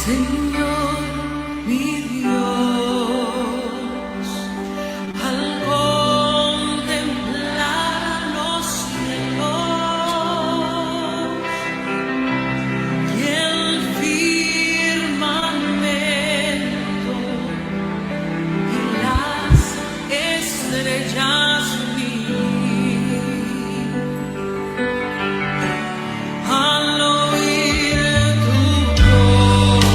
Señor, mi Dios, al contemplar los cielos y el firmamento y las estrellas vi, al oír tu voz,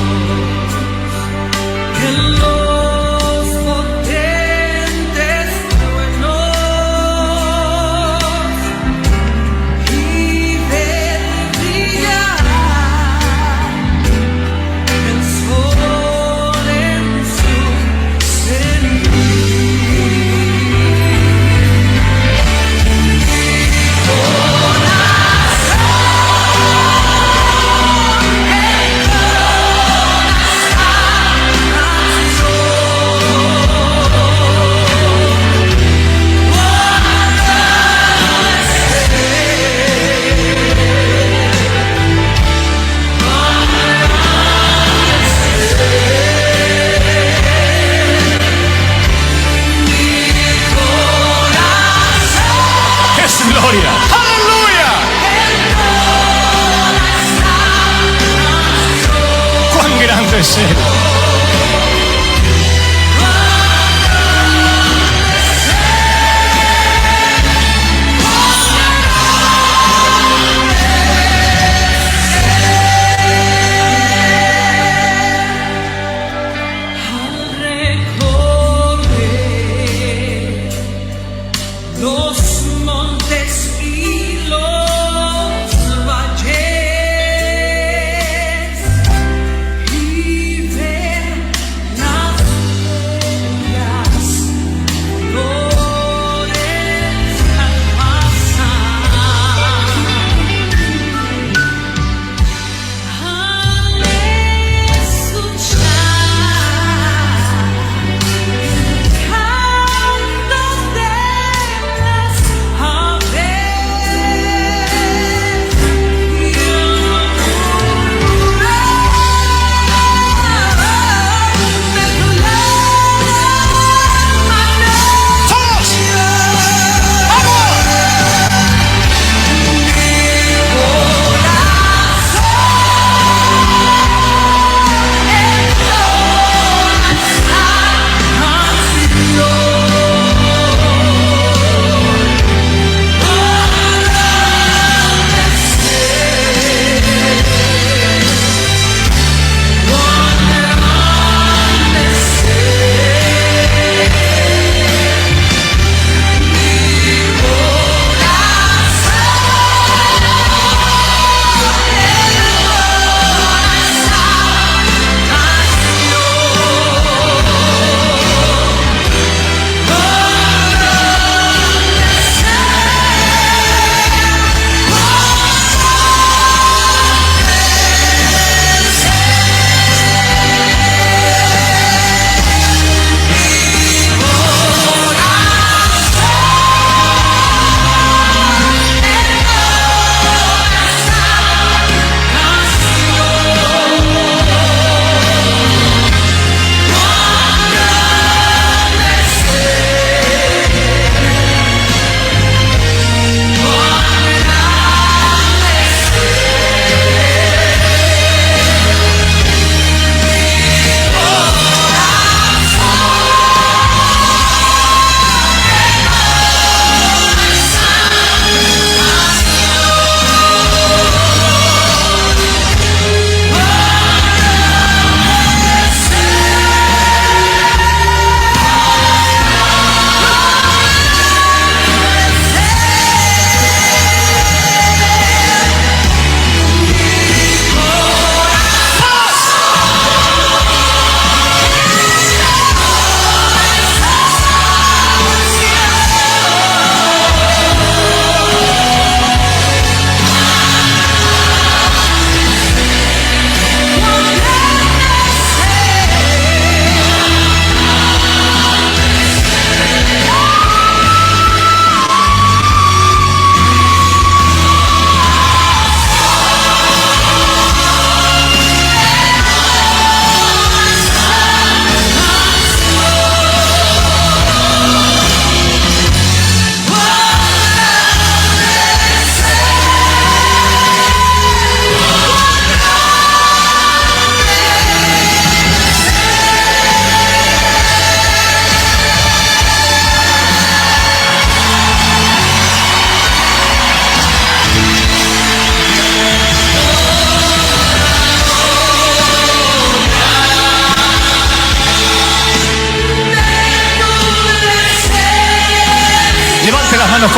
que los potentes truenos y ver brillar el sol en su cenit. ¡Es gloria! ¡Aleluya! ¡Cuán grande es Él! Al recorrer los montes y los valles y ver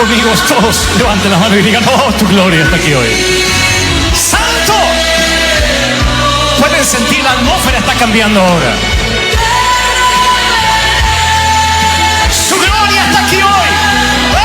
conmigo, todos levanten la mano y digan, oh, tu gloria está aquí hoy. ¡Santo! Pueden sentir la atmósfera está cambiando ahora. Su gloria está aquí hoy. ¡Oh!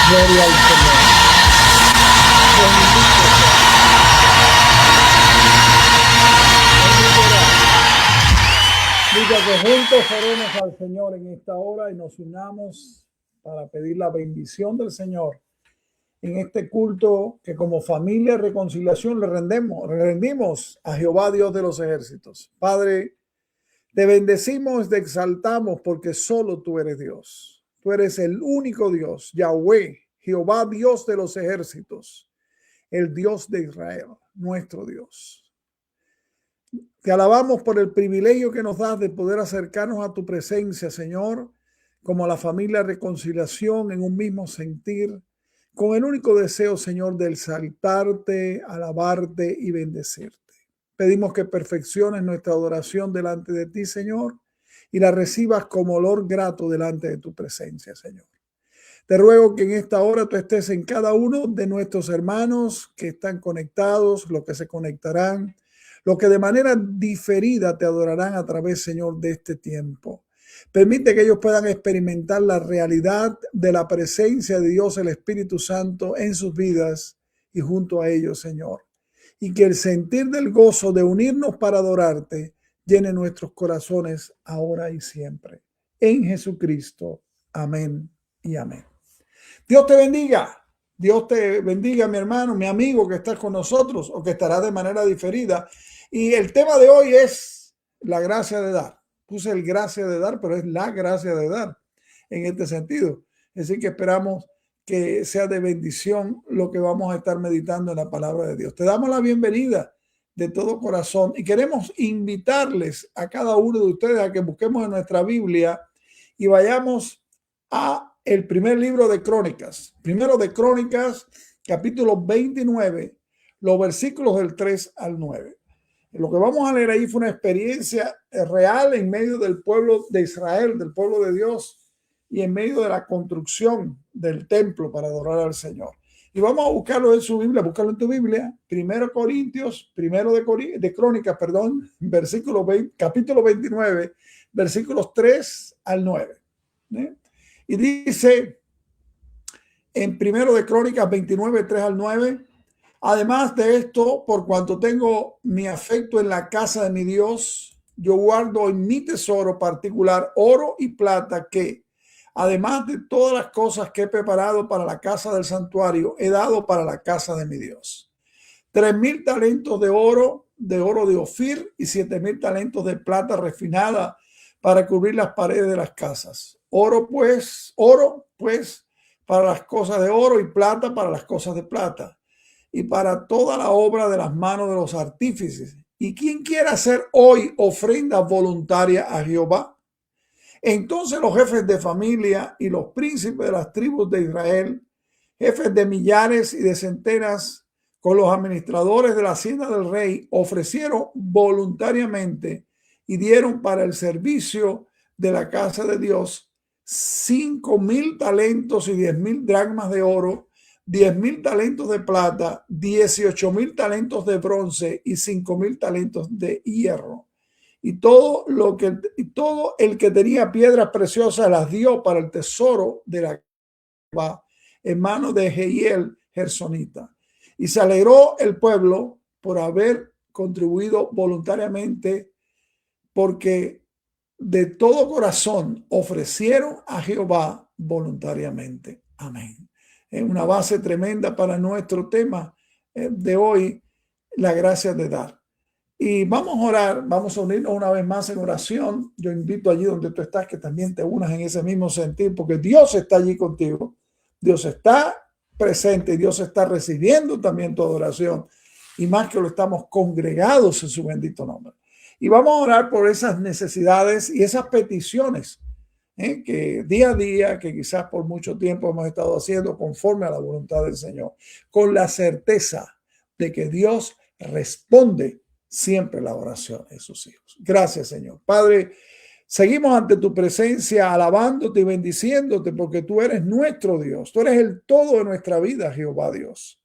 Gloria al Señor. Diga que juntos oremos al Señor en esta hora y nos unamos para pedir la bendición del Señor en este culto que como familia de reconciliación le rendimos a Jehová Dios de los ejércitos. Padre, te bendecimos, te exaltamos porque solo tú eres Dios. Tú eres el único Dios, Yahweh, Jehová Dios de los ejércitos, el Dios de Israel, nuestro Dios. Te alabamos por el privilegio que nos das de poder acercarnos a tu presencia, Señor, como la familia de reconciliación en un mismo sentir, con el único deseo, Señor, de exaltarte, alabarte y bendecirte. Pedimos que perfecciones nuestra adoración delante de ti, Señor, y la recibas como olor grato delante de tu presencia, Señor. Te ruego que en esta hora tú estés en cada uno de nuestros hermanos que están conectados, los que se conectarán, los que de manera diferida te adorarán a través, Señor, de este tiempo. Permite que ellos puedan experimentar la realidad de la presencia de Dios, el Espíritu Santo, en sus vidas y junto a ellos, Señor. Y que el sentir del gozo de unirnos para adorarte llene nuestros corazones ahora y siempre. En Jesucristo. Amén y amén. Dios te bendiga. Dios te bendiga, mi hermano, mi amigo que estás con nosotros o que estará de manera diferida. Y el tema de hoy es la gracia de dar. Puse el gracia de dar, pero es la gracia de dar en este sentido. Es decir, que esperamos que sea de bendición lo que vamos a estar meditando en la palabra de Dios. Te damos la bienvenida de todo corazón y queremos invitarles a cada uno de ustedes a que busquemos en nuestra Biblia y vayamos a el primer libro de Crónicas. Primero de Crónicas, capítulo 29, los versículos del 3 al 9. Lo que vamos a leer ahí fue una experiencia real en medio del pueblo de Israel, del pueblo de Dios, y en medio de la construcción del templo para adorar al Señor. Y vamos a buscarlo en su Biblia, búscalo en tu Biblia, de Crónicas, versículo 20, capítulo 29, versículos 3 al 9. Y dice en primero de Crónicas 29, 3 al 9, además de esto, por cuanto tengo mi afecto en la casa de mi Dios, yo guardo en mi tesoro particular oro y plata que, además de todas las cosas que he preparado para la casa del santuario, he dado para la casa de mi Dios. 3,000 talentos de oro de Ofir y 7,000 talentos de plata refinada para cubrir las paredes de las casas. Oro pues, para las cosas de oro y plata para las cosas de plata y para toda la obra de las manos de los artífices. ¿Y quién quiere hacer hoy ofrenda voluntaria a Jehová? Entonces los jefes de familia y los príncipes de las tribus de Israel, jefes de millares y de centenas, con los administradores de la hacienda del rey, ofrecieron voluntariamente y dieron para el servicio de la casa de Dios 5,000 talentos y 10,000 dracmas de oro, 10,000 talentos de plata, 18,000 talentos de bronce y 5,000 talentos de hierro. Y todo el que tenía piedras preciosas las dio para el tesoro de la casa en manos de Jehiel Gersonita. Y se alegró el pueblo por haber contribuido voluntariamente, porque de todo corazón ofrecieron a Jehová voluntariamente. Amén. Es una base tremenda para nuestro tema de hoy, la gracia de dar. Y vamos a orar, vamos a unirnos una vez más en oración. Yo invito allí donde tú estás que también te unas en ese mismo sentir, porque Dios está allí contigo. Dios está presente y Dios está recibiendo también tu adoración, y más que lo estamos congregados en su bendito nombre. Y vamos a orar por esas necesidades y esas peticiones que día a día, que quizás por mucho tiempo hemos estado haciendo conforme a la voluntad del Señor, con la certeza de que Dios responde siempre la oración de sus hijos. Gracias, Señor. Padre, seguimos ante tu presencia alabándote y bendiciéndote, porque tú eres nuestro Dios. Tú eres el todo de nuestra vida, Jehová Dios.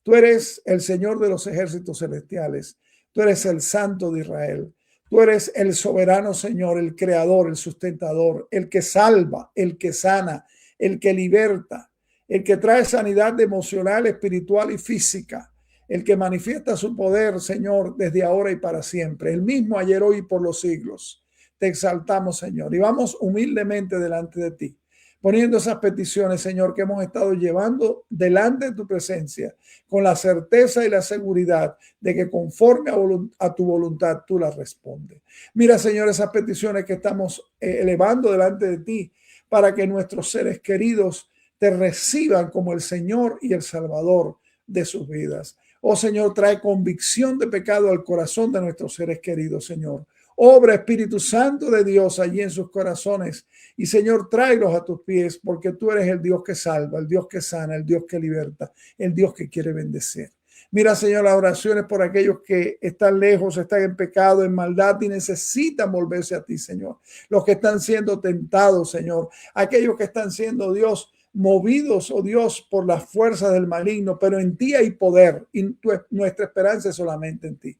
Tú eres el Señor de los ejércitos celestiales. Tú eres el Santo de Israel. Tú eres el soberano Señor, el creador, el sustentador, el que salva, el que sana, el que liberta, el que trae sanidad emocional, espiritual y física, el que manifiesta su poder, Señor, desde ahora y para siempre, el mismo ayer, hoy y por los siglos. Te exaltamos, Señor, y vamos humildemente delante de ti, poniendo esas peticiones, Señor, que hemos estado llevando delante de tu presencia, con la certeza y la seguridad de que conforme a tu voluntad tú las respondes. Mira, Señor, esas peticiones que estamos elevando delante de ti, para que nuestros seres queridos te reciban como el Señor y el Salvador de sus vidas. Oh, Señor, trae convicción de pecado al corazón de nuestros seres queridos, Señor. Obra, Espíritu Santo de Dios, allí en sus corazones. Y, Señor, tráelos a tus pies, porque tú eres el Dios que salva, el Dios que sana, el Dios que liberta, el Dios que quiere bendecir. Mira, Señor, las oraciones por aquellos que están lejos, están en pecado, en maldad y necesitan volverse a ti, Señor. Los que están siendo tentados, Señor. Aquellos que están siendo, Dios, movidos, oh Dios, por las fuerzas del maligno, pero en ti hay poder y nuestra esperanza es solamente en ti.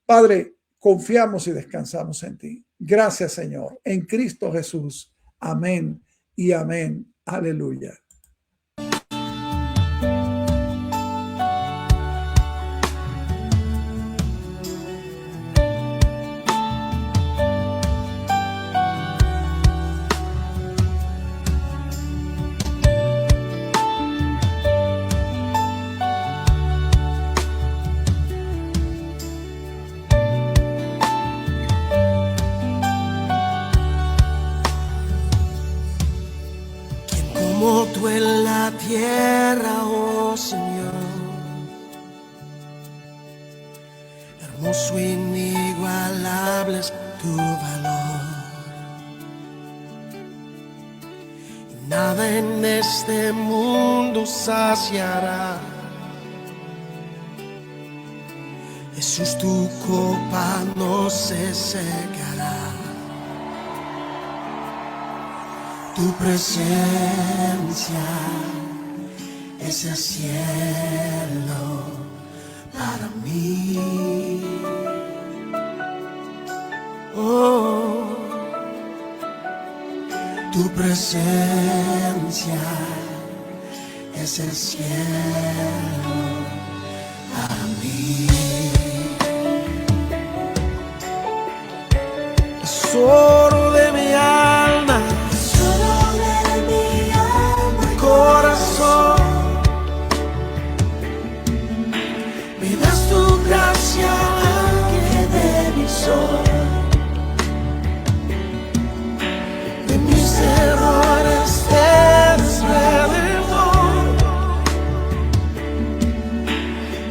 Padre, confiamos y descansamos en ti. Gracias, Señor, en Cristo Jesús. Amén y amén. Aleluya. Como tú en la tierra, oh Señor, hermoso, inigualable es tu valor. Y nada en este mundo saciará. Jesús, tu copa no se secará. Tu presencia es el cielo para mí. Oh, tu presencia es el cielo para mí. tesoro de mi alma, corazón. Me das tu gracia, ángel de mi sol. De mis errores eres redentor.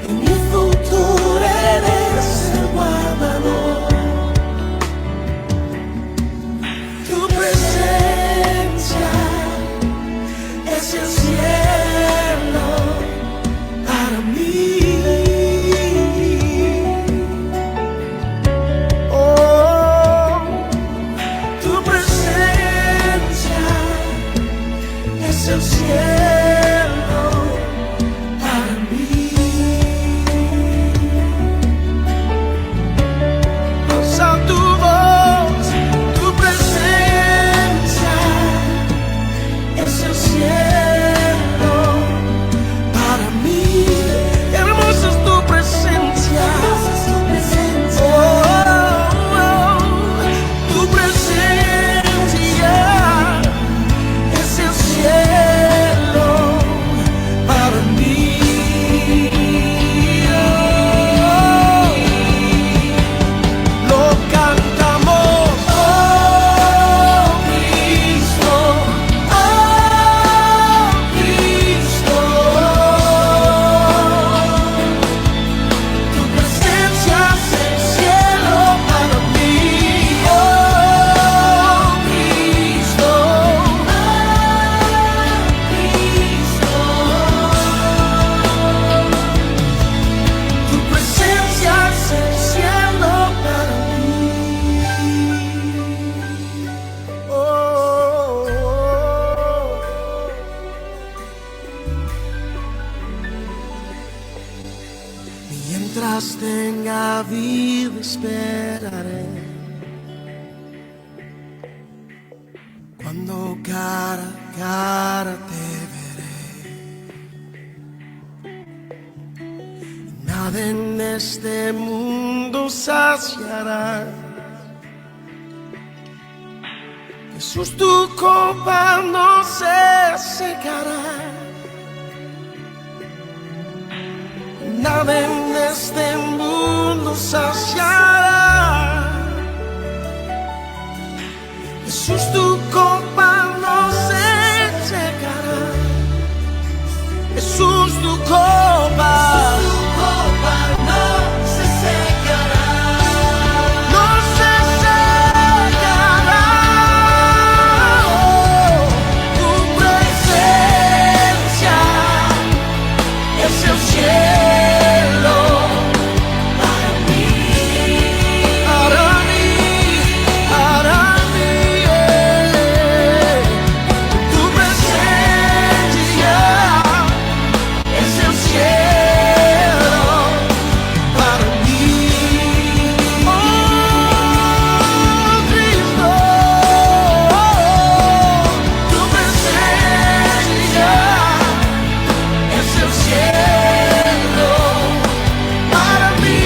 En mi futuro eres el guardador. Tu presencia es el cielo para mí. Oh, tu presencia es el cielo para mí. Alza tu voz, tu presencia es el cielo para mí. Hermosa es tu presencia. Oh, tu presencia es el cielo para mí. Lo cantamos, oh Cristo, oh Cristo. Tu presencia es el cielo para mí, oh Cristo, tu presencia es el cielo para mí. Oh, mientras tenga vida esperaré. Cuando cara a cara te veré. Nada en este mundo saciará. Jesús, tu copa no se secará. Nada en este mundo saciará. Jesús, tu copa no se secará. Jesús, tu copa no se secará. No se secará. Oh, tu presencia es el cielo para mí, para mí, para mí. Tu presencia es el cielo para mí. Oh, Cristo, tu presencia es el cielo para mí.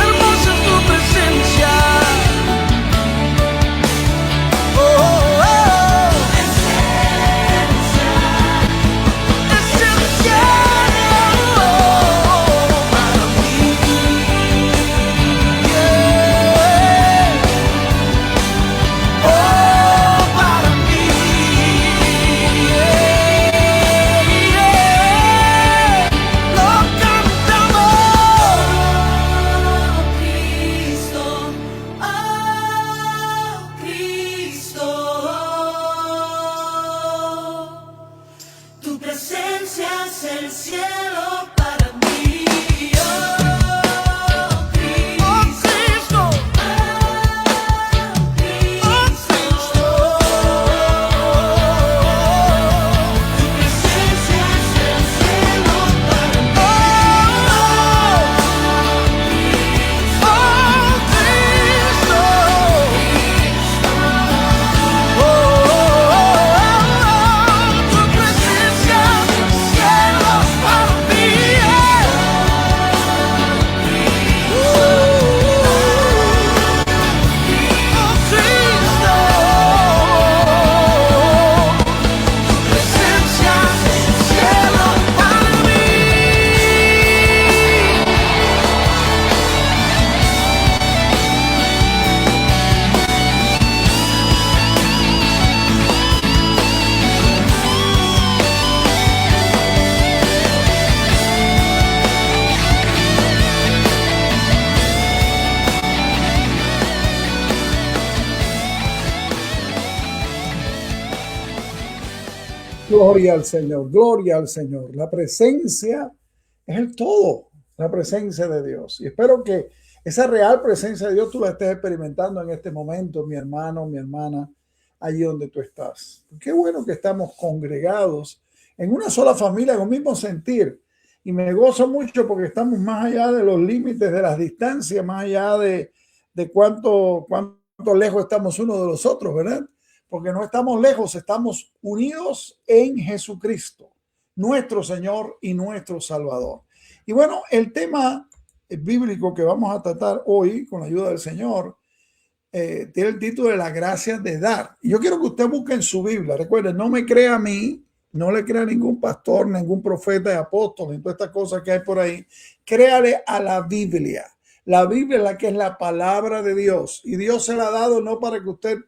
Hermosa es tu presencia. Oh, oh, oh. Es el cielo para mí. Yeah. Oh, para mí. Yeah. Lo cantamos. Oh Cristo, tu presencia es el cielo para mí. Oh Cristo, oh Cristo, tu presencia es el cielo para mí. Oh Cristo, tu presencia es el cielo para Gloria al Señor, gloria al Señor. La presencia es el todo, la presencia de Dios. Y espero que esa real presencia de Dios tú la estés experimentando en este momento, mi hermano, mi hermana, allí donde tú estás. Qué bueno que estamos congregados en una sola familia con el mismo sentir. Y me gozo mucho porque estamos más allá de los límites de las distancias, más allá de cuánto lejos estamos unos de los otros, ¿verdad? Porque no estamos lejos, estamos unidos en Jesucristo, nuestro Señor y nuestro Salvador. Y bueno, el tema bíblico que vamos a tratar hoy, con la ayuda del Señor, tiene el título de la gracia de dar. Y yo quiero que usted busque en su Biblia. Recuerden, no me crea a mí, no le crea a ningún pastor, ningún profeta y apóstol, ni todas estas cosas que hay por ahí. Créale a la Biblia. La Biblia es la que es la palabra de Dios. Y Dios se la ha dado no para que usted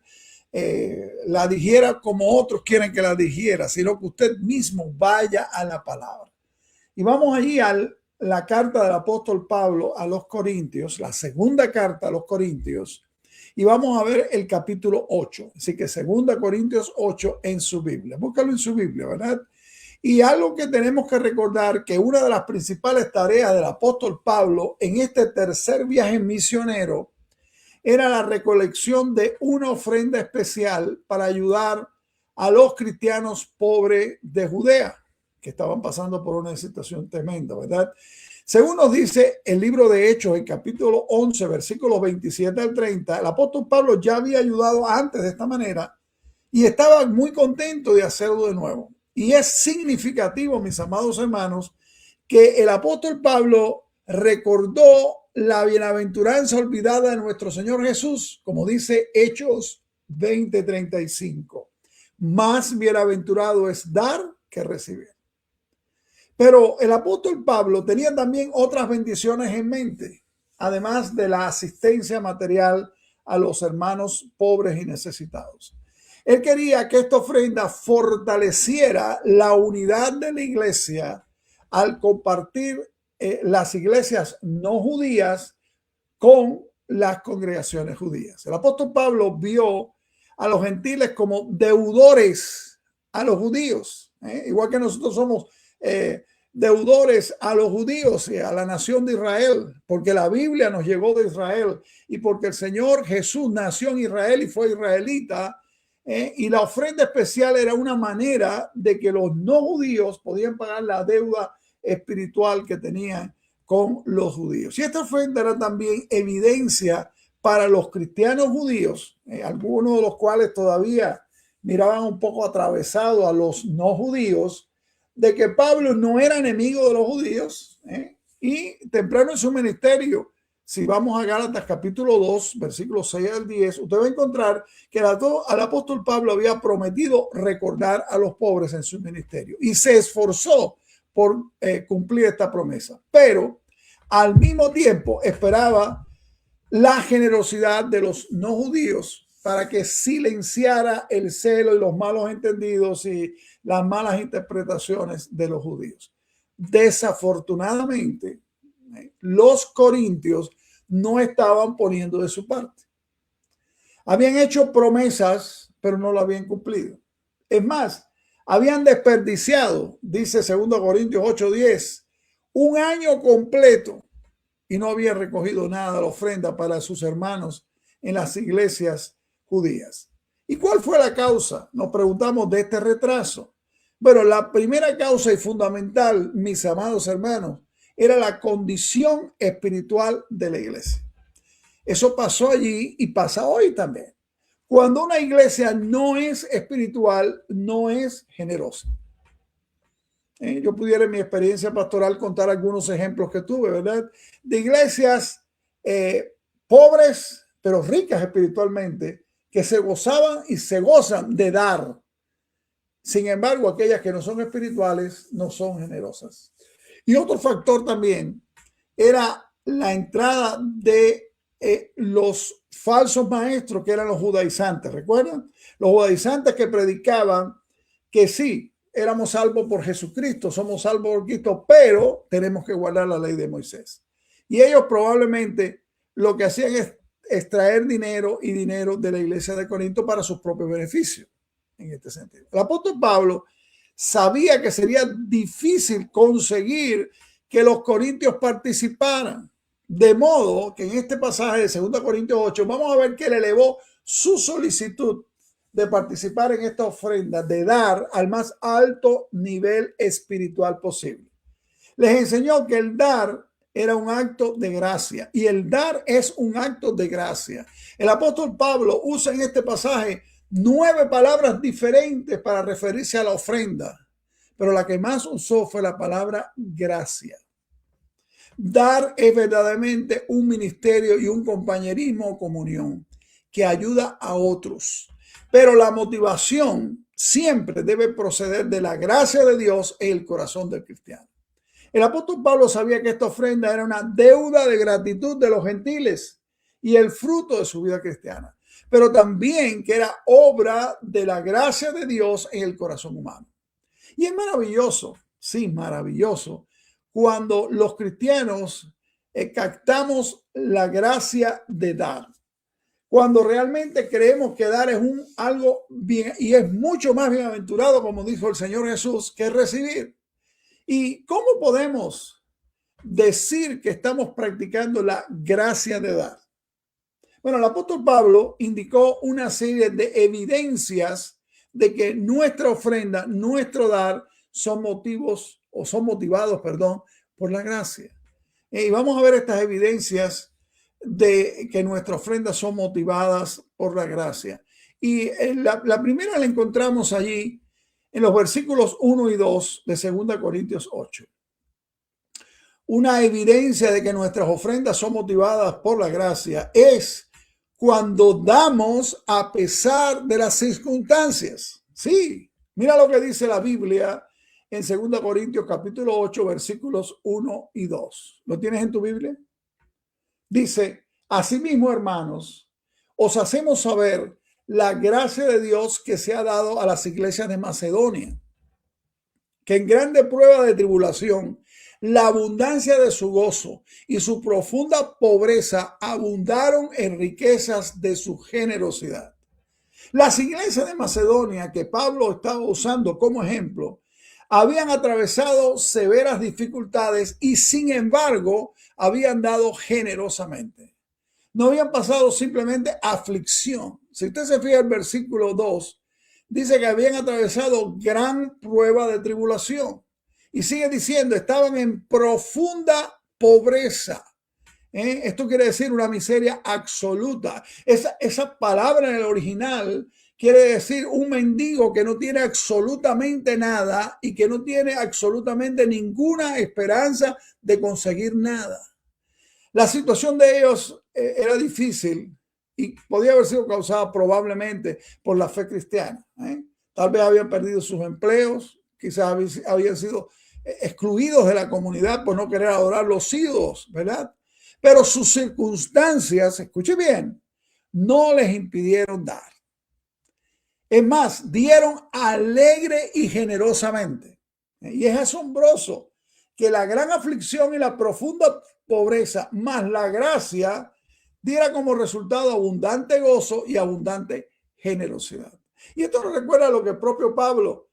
la digiera como otros quieren que la digiera, sino que usted mismo vaya a la palabra. Y vamos allí a la carta del apóstol Pablo a los Corintios, la segunda carta a los Corintios, y vamos a ver el capítulo 8. Así que 2 Corintios 8 en su Biblia. Búscalo en su Biblia, ¿verdad? Y algo que tenemos que recordar, que una de las principales tareas del apóstol Pablo en este tercer viaje misionero era la recolección de una ofrenda especial para ayudar a los cristianos pobres de Judea, que estaban pasando por una situación tremenda, ¿verdad? Según nos dice el libro de Hechos, el capítulo 11, versículos 27 al 30, el apóstol Pablo ya había ayudado antes de esta manera y estaba muy contento de hacerlo de nuevo. Y es significativo, mis amados hermanos, que el apóstol Pablo recordó la bienaventuranza olvidada de nuestro Señor Jesús, como dice Hechos 20:35. Más bienaventurado es dar que recibir. Pero el apóstol Pablo tenía también otras bendiciones en mente, además de la asistencia material a los hermanos pobres y necesitados. Él quería que esta ofrenda fortaleciera la unidad de la iglesia al compartir las iglesias no judías con las congregaciones judías. El apóstol Pablo vio a los gentiles como deudores a los judíos, igual que nosotros somos deudores a los judíos y a la nación de Israel, porque la Biblia nos llegó de Israel y porque el Señor Jesús nació en Israel y fue israelita, y la ofrenda especial era una manera de que los no judíos podían pagar la deuda espiritual que tenían con los judíos. Y esta ofrenda era también evidencia para los cristianos judíos, algunos de los cuales todavía miraban un poco atravesado a los no judíos, de que Pablo no era enemigo de los judíos, y temprano en su ministerio, si vamos a Gálatas capítulo 2, versículos 6 al 10, usted va a encontrar que al apóstol Pablo había prometido recordar a los pobres en su ministerio y se esforzó por cumplir esta promesa, pero al mismo tiempo esperaba la generosidad de los no judíos para que silenciara el celo y los malos entendidos y las malas interpretaciones de los judíos. Desafortunadamente, los corintios no estaban poniendo de su parte. Habían hecho promesas, pero no lo habían cumplido. Es más, habían desperdiciado, dice 2 Corintios 8:10, un año completo y no habían recogido nada de la ofrenda para sus hermanos en las iglesias judías. ¿Y cuál fue la causa? Nos preguntamos de este retraso. Bueno, la primera causa y fundamental, mis amados hermanos, era la condición espiritual de la iglesia. Eso pasó allí y pasa hoy también. Cuando una iglesia no es espiritual, no es generosa. Yo pudiera en mi experiencia pastoral contar algunos ejemplos que tuve, ¿verdad? De iglesias pobres, pero ricas espiritualmente, que se gozaban y se gozan de dar. Sin embargo, aquellas que no son espirituales no son generosas. Y otro factor también era la entrada de los falsos maestros, que eran los judaizantes. ¿Recuerdan? Los judaizantes que predicaban que sí, éramos salvos por Jesucristo, somos salvos por Cristo, pero tenemos que guardar la ley de Moisés. Y ellos probablemente lo que hacían es extraer dinero de la iglesia de Corinto para sus propios beneficios, en este sentido. El apóstol Pablo sabía que sería difícil conseguir que los corintios participaran. De modo que en este pasaje de 2 Corintios 8 vamos a ver que él elevó su solicitud de participar en esta ofrenda, de dar al más alto nivel espiritual posible. Les enseñó que el dar era un acto de gracia y el dar es un acto de gracia. El apóstol Pablo usa en este pasaje 9 palabras diferentes para referirse a la ofrenda, pero la que más usó fue la palabra gracia. Dar es verdaderamente un ministerio y un compañerismo o comunión que ayuda a otros, pero la motivación siempre debe proceder de la gracia de Dios en el corazón del cristiano. El apóstol Pablo sabía que esta ofrenda era una deuda de gratitud de los gentiles y el fruto de su vida cristiana, pero también que era obra de la gracia de Dios en el corazón humano. Y es maravilloso, sí, maravilloso, cuando los cristianos captamos la gracia de dar. Cuando realmente creemos que dar es algo bien y es mucho más bienaventurado, como dijo el Señor Jesús, que recibir. ¿Y cómo podemos decir que estamos practicando la gracia de dar? Bueno, el apóstol Pablo indicó una serie de evidencias de que nuestra ofrenda, nuestro dar, son motivados por la gracia. Y vamos a ver estas evidencias de que nuestras ofrendas son motivadas por la gracia. Y la primera la encontramos allí en los versículos 1 y 2 de 2 Corintios 8. Una evidencia de que nuestras ofrendas son motivadas por la gracia es cuando damos a pesar de las circunstancias. Sí, mira lo que dice la Biblia en 2 Corintios capítulo 8, versículos 1 y 2. ¿Lo tienes en tu Biblia? Dice, asimismo, hermanos, os hacemos saber la gracia de Dios que se ha dado a las iglesias de Macedonia, que en grande prueba de tribulación, la abundancia de su gozo y su profunda pobreza abundaron en riquezas de su generosidad. Las iglesias de Macedonia que Pablo estaba usando como ejemplo habían atravesado severas dificultades y sin embargo habían dado generosamente. No habían pasado simplemente aflicción. Si usted se fija en el versículo 2, dice que habían atravesado gran prueba de tribulación. Y sigue diciendo, estaban en profunda pobreza. Esto quiere decir una miseria absoluta. Esa palabra en el original quiere decir un mendigo que no tiene absolutamente nada y que no tiene absolutamente ninguna esperanza de conseguir nada. La situación de ellos era difícil y podía haber sido causada probablemente por la fe cristiana. Tal vez habían perdido sus empleos, quizás habían sido excluidos de la comunidad por no querer adorar los ídolos, ¿verdad? Pero sus circunstancias, escuche bien, no les impidieron dar. Es más, dieron alegre y generosamente. Y es asombroso que la gran aflicción y la profunda pobreza más la gracia diera como resultado abundante gozo y abundante generosidad. Y esto nos recuerda lo que el propio Pablo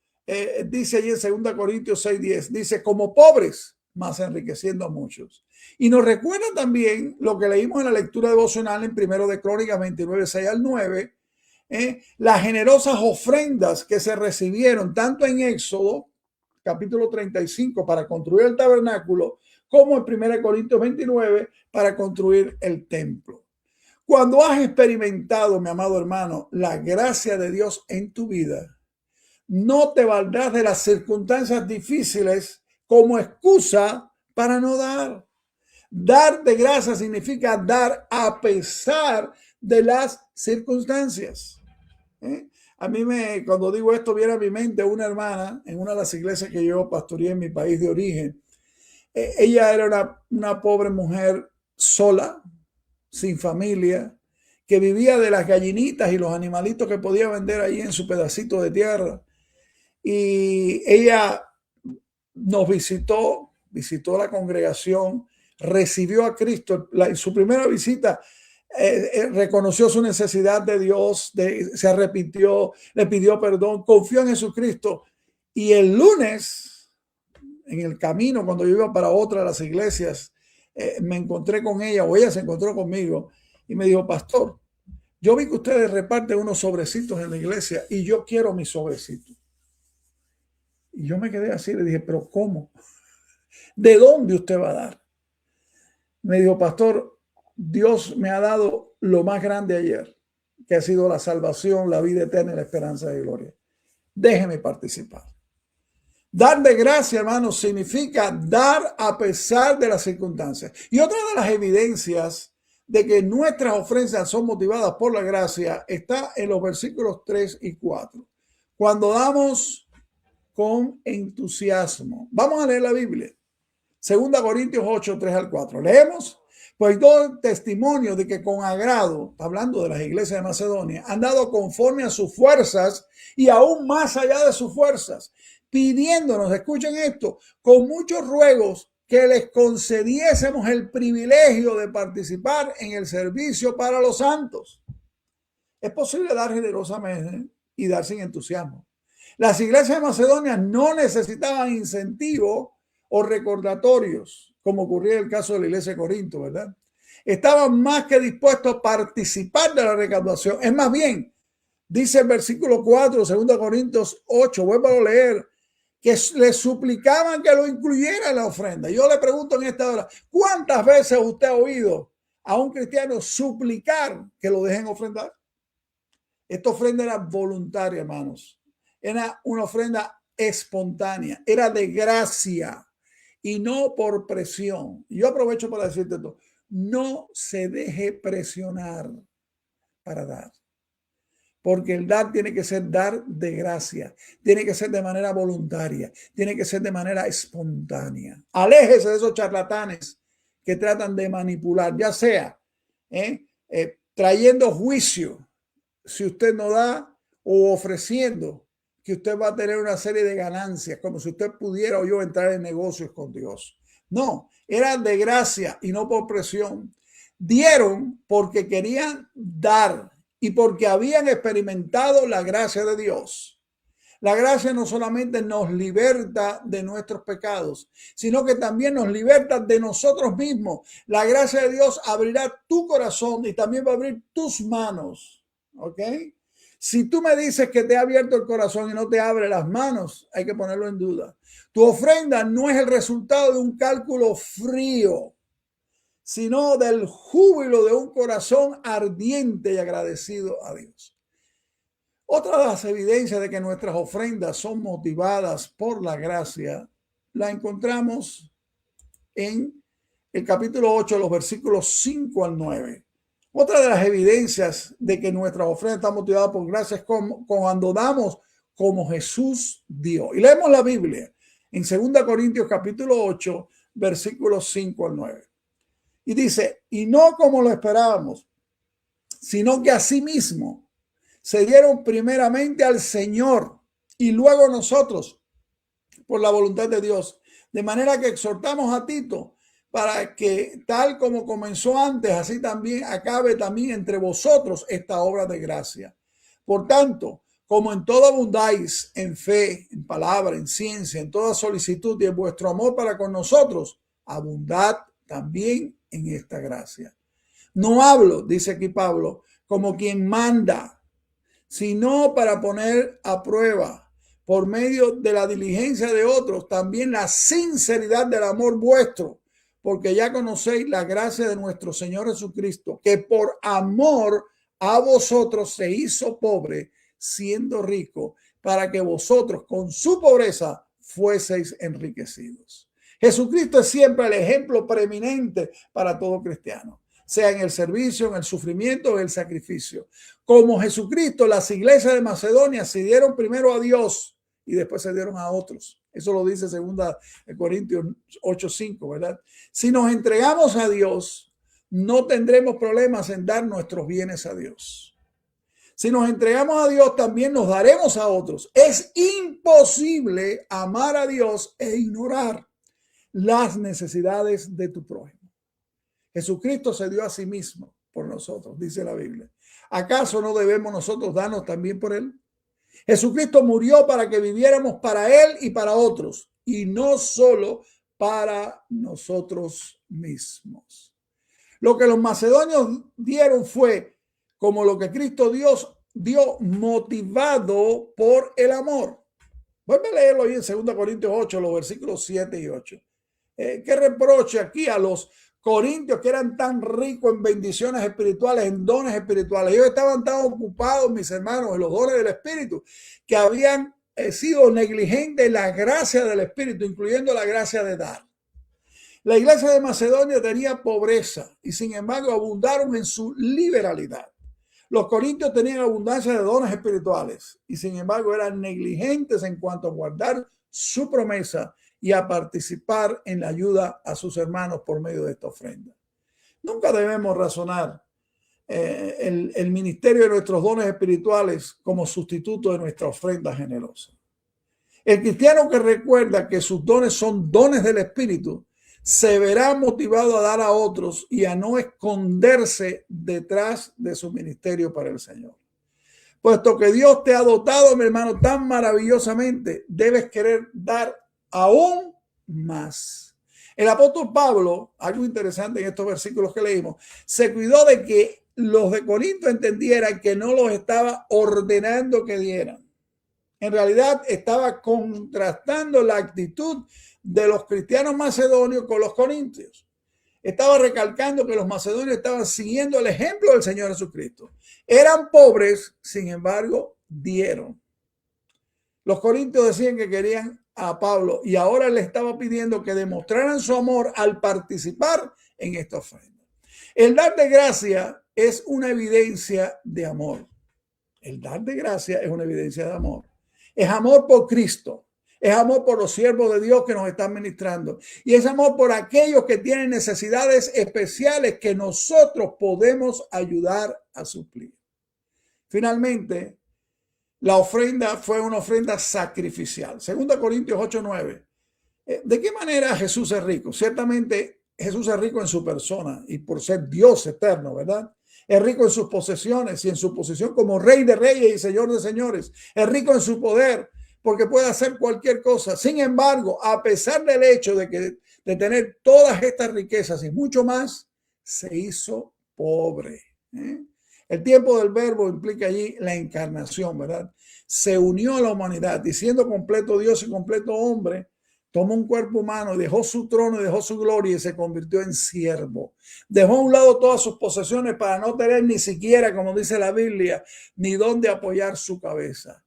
dice allí en 2 Corintios 6:10. Dice, como pobres, mas enriqueciendo a muchos. Y nos recuerda también lo que leímos en la lectura devocional en 1 de Crónicas 29, 6 al 9, las generosas ofrendas que se recibieron tanto en Éxodo, capítulo 35, para construir el tabernáculo, como en 1 Corintios 29, para construir el templo. Cuando has experimentado, mi amado hermano, la gracia de Dios en tu vida, no te valdrás de las circunstancias difíciles como excusa para no dar. Dar de gracia significa dar a pesar de las circunstancias. A mí cuando digo esto, viene a mi mente una hermana en una de las iglesias que yo pastoreé en mi país de origen. Ella era una pobre mujer sola, sin familia, que vivía de las gallinitas y los animalitos que podía vender ahí en su pedacito de tierra. Y ella nos visitó la congregación, recibió a Cristo. Su primera visita reconoció su necesidad de Dios, se arrepintió, le pidió perdón, confió en Jesucristo Y el lunes, en el camino, cuando yo iba para otra de las iglesias, me encontré con ella, o ella se encontró conmigo, y me dijo, pastor, yo vi que ustedes reparten unos sobrecitos en la iglesia y yo quiero mi sobrecito. Y yo me quedé así, le dije, pero ¿cómo? ¿De dónde usted va a dar? Me dijo, pastor, Dios me ha dado lo más grande ayer, que ha sido la salvación, la vida eterna y la esperanza de gloria. Déjeme participar. Dar de gracia, hermanos, significa dar a pesar de las circunstancias. Y otra de las evidencias de que nuestras ofrendas son motivadas por la gracia está en los versículos 3 y 4. Cuando damos con entusiasmo. Vamos a leer la Biblia. 2 Corintios 8, 3 al 4. Leemos. Pues doy testimonio de que con agrado, hablando de las iglesias de Macedonia, han dado conforme a sus fuerzas y aún más allá de sus fuerzas, pidiéndonos, escuchen esto, con muchos ruegos que les concediésemos el privilegio de participar en el servicio para los santos. Es posible dar generosamente y dar sin entusiasmo. Las iglesias de Macedonia no necesitaban incentivos o recordatorios, como ocurría en el caso de la iglesia de Corinto, ¿verdad? Estaban más que dispuestos a participar de la recaudación. Es más bien, dice el versículo 4, 2 Corintios 8, vuelvo a leer, que le suplicaban que lo incluyera en la ofrenda. Yo le pregunto en esta hora, ¿cuántas veces usted ha oído a un cristiano suplicar que lo dejen ofrendar? Esta ofrenda era voluntaria, hermanos. Era una ofrenda espontánea, era de gracia y no por presión. Yo aprovecho para decirte esto, no se deje presionar para dar. Porque el dar tiene que ser dar de gracia, tiene que ser de manera voluntaria, tiene que ser de manera espontánea. Aléjese de esos charlatanes que tratan de manipular, ya sea trayendo juicio si usted no da o ofreciendo que usted va a tener una serie de ganancias, como si usted pudiera o yo entrar en negocios con Dios. No, eran de gracia y no por presión. Dieron porque querían dar y porque habían experimentado la gracia de Dios. La gracia no solamente nos liberta de nuestros pecados, sino que también nos liberta de nosotros mismos. La gracia de Dios abrirá tu corazón y también va a abrir tus manos. ¿Ok? Si tú me dices que te ha abierto el corazón y no te abre las manos, hay que ponerlo en duda. Tu ofrenda no es el resultado de un cálculo frío, sino del júbilo de un corazón ardiente y agradecido a Dios. Otra de las evidencias de que nuestras ofrendas son motivadas por la gracia, la encontramos en el capítulo 8, los versículos 5 al 9. Otra de las evidencias de que nuestra ofrenda está motivada por gracia es cuando damos como Jesús dio. Y leemos la Biblia en 2 Corintios capítulo 8, versículos 5 al 9. Y dice, y no como lo esperábamos, sino que asimismo se dieron primeramente al Señor y luego a nosotros por la voluntad de Dios. De manera que exhortamos a Tito para que tal como comenzó antes, así también acabe también entre vosotros esta obra de gracia. Por tanto, como en todo abundáis en fe, en palabra, en ciencia, en toda solicitud y en vuestro amor para con nosotros, abundad también en esta gracia. No hablo, dice aquí Pablo, como quien manda, sino para poner a prueba, por medio de la diligencia de otros, también la sinceridad del amor vuestro, porque ya conocéis la gracia de nuestro Señor Jesucristo, que por amor a vosotros se hizo pobre, siendo rico, para que vosotros con su pobreza fueseis enriquecidos. Jesucristo es siempre el ejemplo preeminente para todo cristiano, sea en el servicio, en el sufrimiento o en el sacrificio. Como Jesucristo, las iglesias de Macedonia se dieron primero a Dios y después se dieron a otros. Eso lo dice 2 Corintios 8:5, ¿verdad? Si nos entregamos a Dios, no tendremos problemas en dar nuestros bienes a Dios. Si nos entregamos a Dios, también nos daremos a otros. Es imposible amar a Dios e ignorar las necesidades de tu prójimo. Jesucristo se dio a sí mismo por nosotros, dice la Biblia. ¿Acaso no debemos nosotros darnos también por él? Jesucristo murió para que viviéramos para Él y para otros, y no solo para nosotros mismos. Lo que los macedonios dieron fue como lo que Cristo dio motivado por el amor. Vuelve a leerlo ahí en 2 Corintios 8, los versículos 7 y 8. ¿Qué reproche aquí a los corintios que eran tan ricos en bendiciones espirituales, en dones espirituales? Ellos estaban tan ocupados, mis hermanos, en los dones del Espíritu, que habían sido negligentes en la gracia del Espíritu, incluyendo la gracia de dar. La iglesia de Macedonia tenía pobreza y sin embargo abundaron en su liberalidad. Los corintios tenían abundancia de dones espirituales y sin embargo eran negligentes en cuanto a guardar su promesa y a participar en la ayuda a sus hermanos por medio de esta ofrenda. Nunca debemos razonar el ministerio de nuestros dones espirituales como sustituto de nuestra ofrenda generosa. El cristiano que recuerda que sus dones son dones del Espíritu se verá motivado a dar a otros y a no esconderse detrás de su ministerio para el Señor. Puesto que Dios te ha dotado, mi hermano, tan maravillosamente, debes querer dar aún más. El apóstol Pablo, algo interesante en estos versículos que leímos, se cuidó de que los de Corinto entendieran que no los estaba ordenando que dieran. En realidad estaba contrastando la actitud de los cristianos macedonios con los corintios. Estaba recalcando que los macedonios estaban siguiendo el ejemplo del Señor Jesucristo. Eran pobres, sin embargo, dieron. Los corintios decían que querían a Pablo y ahora le estaba pidiendo que demostraran su amor al participar en esta ofrenda. El dar de gracia es una evidencia de amor. El dar de gracia es una evidencia de amor. Es amor por Cristo. Es amor por los siervos de Dios que nos están ministrando. Y es amor por aquellos que tienen necesidades especiales que nosotros podemos ayudar a suplir. Finalmente, la ofrenda fue una ofrenda sacrificial. 2 Corintios 8:9. ¿De qué manera Jesús es rico? Ciertamente Jesús es rico en su persona y por ser Dios eterno, ¿verdad? Es rico en sus posesiones y en su posición como Rey de Reyes y Señor de Señores. Es rico en su poder porque puede hacer cualquier cosa. Sin embargo, a pesar del hecho de tener todas estas riquezas y mucho más, se hizo pobre. El tiempo del verbo implica allí la encarnación, ¿verdad? Se unió a la humanidad y siendo completo Dios y completo hombre, tomó un cuerpo humano y dejó su trono y dejó su gloria y se convirtió en siervo. Dejó a un lado todas sus posesiones para no tener ni siquiera, como dice la Biblia, ni dónde apoyar su cabeza.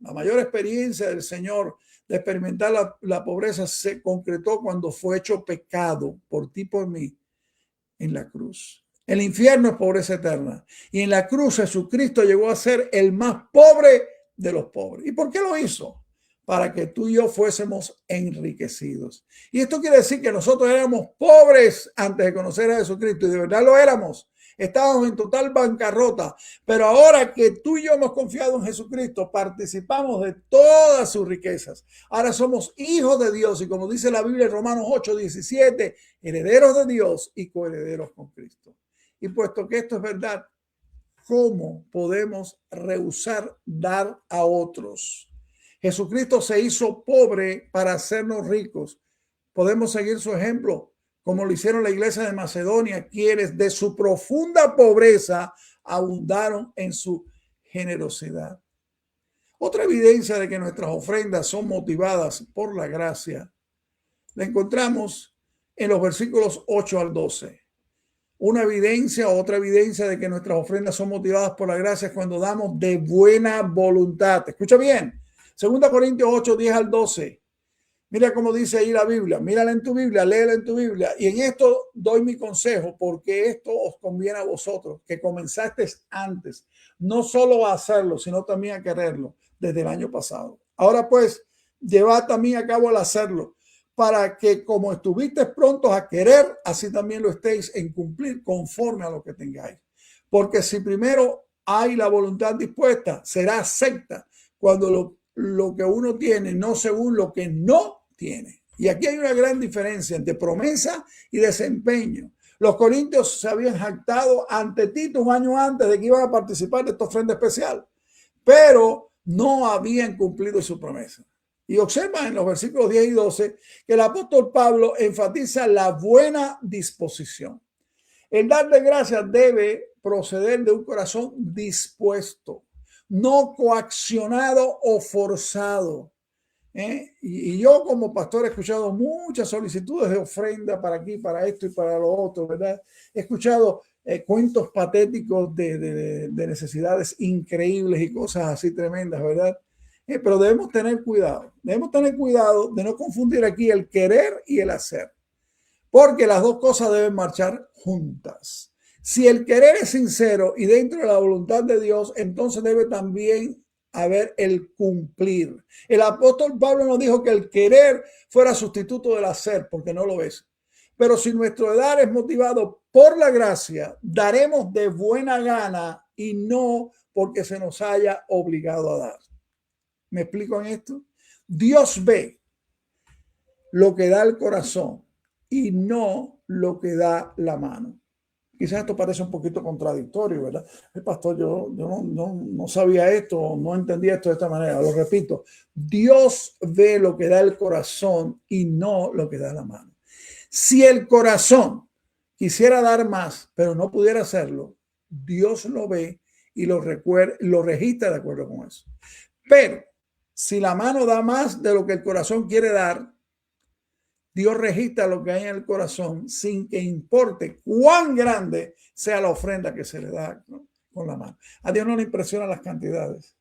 La mayor experiencia del Señor de experimentar la pobreza se concretó cuando fue hecho pecado por ti, por mí, en la cruz. El infierno es pobreza eterna. Y en la cruz Jesucristo llegó a ser el más pobre de los pobres. ¿Y por qué lo hizo? Para que tú y yo fuésemos enriquecidos. Y esto quiere decir que nosotros éramos pobres antes de conocer a Jesucristo. Y de verdad lo éramos. Estábamos en total bancarrota. Pero ahora que tú y yo hemos confiado en Jesucristo, participamos de todas sus riquezas. Ahora somos hijos de Dios. Y como dice la Biblia en Romanos 8:17, herederos de Dios y coherederos con Cristo. Y puesto que esto es verdad, ¿cómo podemos rehusar dar a otros? Jesucristo se hizo pobre para hacernos ricos. Podemos seguir su ejemplo, como lo hicieron la iglesia de Macedonia, quienes de su profunda pobreza abundaron en su generosidad. Otra evidencia de que nuestras ofrendas son motivadas por la gracia la encontramos en los versículos 8 al 12. Otra evidencia de que nuestras ofrendas son motivadas por la gracia es cuando damos de buena voluntad. Escucha bien. 2 Corintios 8, 10 al 12. Mira cómo dice ahí la Biblia. Mírala en tu Biblia, léela en tu Biblia. Y en esto doy mi consejo, porque esto os conviene a vosotros, que comenzasteis antes, no solo a hacerlo, sino también a quererlo desde el año pasado. Ahora pues, llevad también a cabo el hacerlo, para que como estuvisteis prontos a querer, así también lo estéis en cumplir conforme a lo que tengáis. Porque si primero hay la voluntad dispuesta, será acepta cuando lo que uno tiene, no según lo que no tiene. Y aquí hay una gran diferencia entre promesa y desempeño. Los corintios se habían jactado ante Tito un año antes de que iban a participar de esta ofrenda especial. pero no habían cumplido su promesa. Y observa en los versículos 10 y 12 que el apóstol Pablo enfatiza la buena disposición. El dar de gracias debe proceder de un corazón dispuesto, no coaccionado o forzado. Y yo como pastor he escuchado muchas solicitudes de ofrenda para aquí, para esto y para lo otro, ¿verdad? He escuchado cuentos patéticos de necesidades increíbles y cosas así tremendas, ¿verdad? Pero debemos tener cuidado de no confundir aquí el querer y el hacer, porque las dos cosas deben marchar juntas. Si el querer es sincero y dentro de la voluntad de Dios, entonces debe también haber el cumplir. El apóstol Pablo nos dijo que el querer fuera sustituto del hacer, porque no lo es. Pero si nuestro dar es motivado por la gracia, daremos de buena gana y no porque se nos haya obligado a dar. ¿Me explico en esto? Dios ve lo que da el corazón y no lo que da la mano. Quizás esto parece un poquito contradictorio, ¿verdad? El pastor, yo no sabía esto, no entendía esto de esta manera. Lo repito, Dios ve lo que da el corazón y no lo que da la mano. Si el corazón quisiera dar más, pero no pudiera hacerlo, Dios lo ve y lo registra de acuerdo con eso. Pero si la mano da más de lo que el corazón quiere dar, Dios registra lo que hay en el corazón sin que importe cuán grande sea la ofrenda que se le da, ¿no?, con la mano. A Dios no le impresionan las cantidades.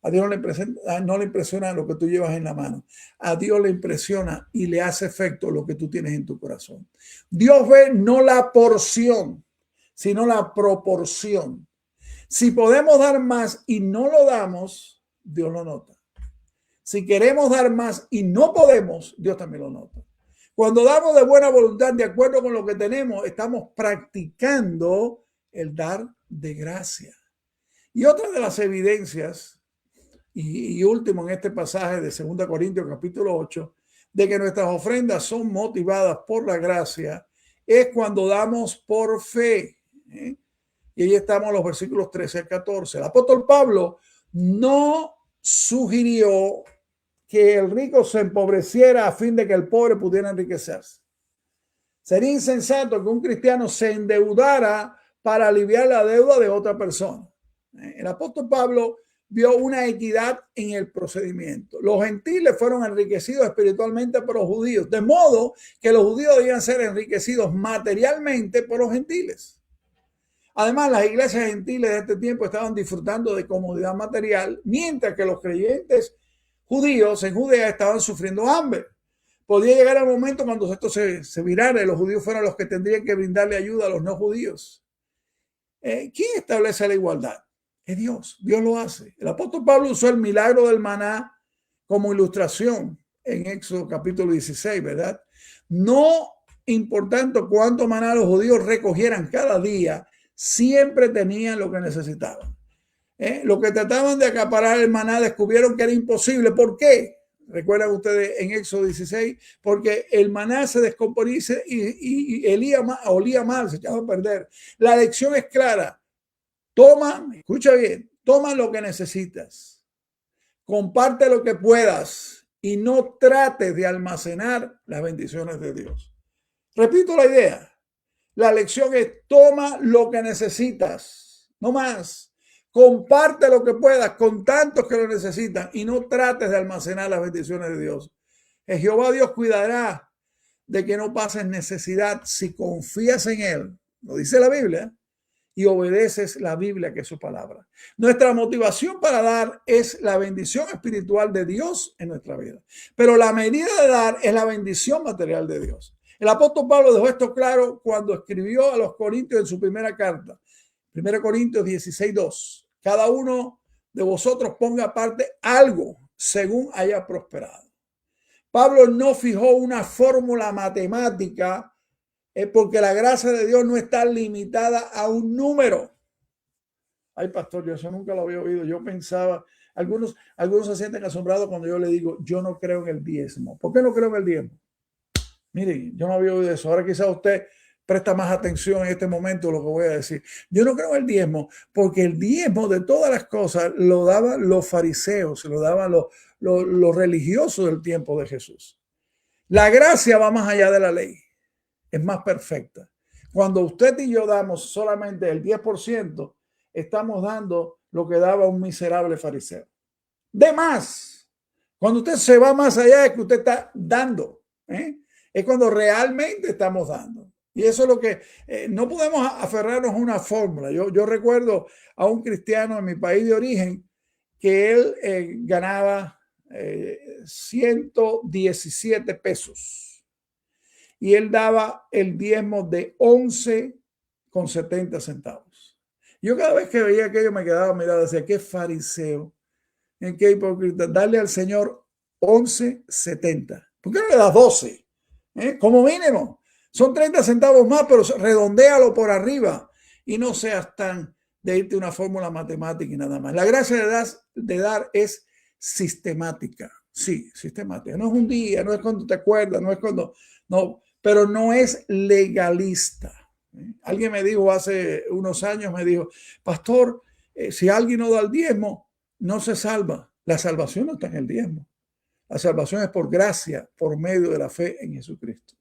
A Dios no le impresiona lo que tú llevas en la mano. A Dios le impresiona y le hace efecto lo que tú tienes en tu corazón. Dios ve no la porción, sino la proporción. Si podemos dar más y no lo damos, Dios lo nota. Si queremos dar más y no podemos, Dios también lo nota. Cuando damos de buena voluntad, de acuerdo con lo que tenemos, estamos practicando el dar de gracia. Y otra de las evidencias, y último en este pasaje de 2 Corintios capítulo 8, de que nuestras ofrendas son motivadas por la gracia, es cuando damos por fe. Y ahí estamos en los versículos 13 al 14. El apóstol Pablo no sugirió que el rico se empobreciera a fin de que el pobre pudiera enriquecerse. Sería insensato que un cristiano se endeudara para aliviar la deuda de otra persona. El apóstol Pablo vio una equidad en el procedimiento. Los gentiles fueron enriquecidos espiritualmente por los judíos, de modo que los judíos debían ser enriquecidos materialmente por los gentiles. Además, las iglesias gentiles de este tiempo estaban disfrutando de comodidad material, mientras que los creyentes judíos en Judea estaban sufriendo hambre. Podría llegar el momento cuando esto se virara y los judíos fueran los que tendrían que brindarle ayuda a los no judíos. ¿Quién establece la igualdad? Es Dios. Dios lo hace. El apóstol Pablo usó el milagro del maná como ilustración en Éxodo capítulo 16, ¿verdad? No importando cuánto maná los judíos recogieran cada día, siempre tenían lo que necesitaban. Los que trataban de acaparar el maná descubrieron que era imposible. ¿Por qué? Recuerdan ustedes en Éxodo 16, porque el maná se descomponía y olía mal, se echaba a perder. La lección es clara. Toma, escucha bien, toma lo que necesitas. Comparte lo que puedas y no trates de almacenar las bendiciones de Dios. Repito la idea. La lección es toma lo que necesitas, no más. Comparte lo que puedas con tantos que lo necesitan y no trates de almacenar las bendiciones de Dios. Jehová Dios cuidará de que no pases necesidad si confías en Él, lo dice la Biblia, y obedeces la Biblia, que es su palabra. Nuestra motivación para dar es la bendición espiritual de Dios en nuestra vida, pero la medida de dar es la bendición material de Dios. El apóstol Pablo dejó esto claro cuando escribió a los Corintios en su primera carta, 1 Corintios 16:2. Cada uno de vosotros ponga aparte algo según haya prosperado. Pablo no fijó una fórmula matemática porque la gracia de Dios no está limitada a un número. Ay, pastor, yo eso nunca lo había oído. Yo pensaba, algunos se sienten asombrados cuando yo le digo, yo no creo en el diezmo. ¿Por qué no creo en el diezmo? Mire, yo no había oído eso. Ahora quizás usted presta más atención en este momento a lo que voy a decir. Yo no creo en el diezmo, porque el diezmo de todas las cosas lo daban los fariseos, lo daban los religiosos del tiempo de Jesús. La gracia va más allá de la ley, es más perfecta. Cuando usted y yo damos solamente el 10%, estamos dando lo que daba un miserable fariseo. De más, cuando usted se va más allá es que usted está dando, es cuando realmente estamos dando. Y eso es lo que no podemos aferrarnos a una fórmula. Yo recuerdo a un cristiano en mi país de origen que él ganaba 117 pesos y él daba el diezmo de 11,70 centavos. Yo cada vez que veía aquello me quedaba mirando, decía, qué fariseo, qué hipócrita, darle al Señor 11,70. ¿Por qué no le das 12? Como mínimo. Son 30 centavos más, pero redondéalo por arriba y no seas tan de irte a una fórmula matemática y nada más. La gracia de dar es sistemática. Sí, sistemática. No es un día, no es cuando te acuerdas, no es cuando... No, pero no es legalista. Alguien me dijo hace unos años, me dijo, pastor, si alguien no da el diezmo, no se salva. La salvación no está en el diezmo. La salvación es por gracia, por medio de la fe en Jesucristo.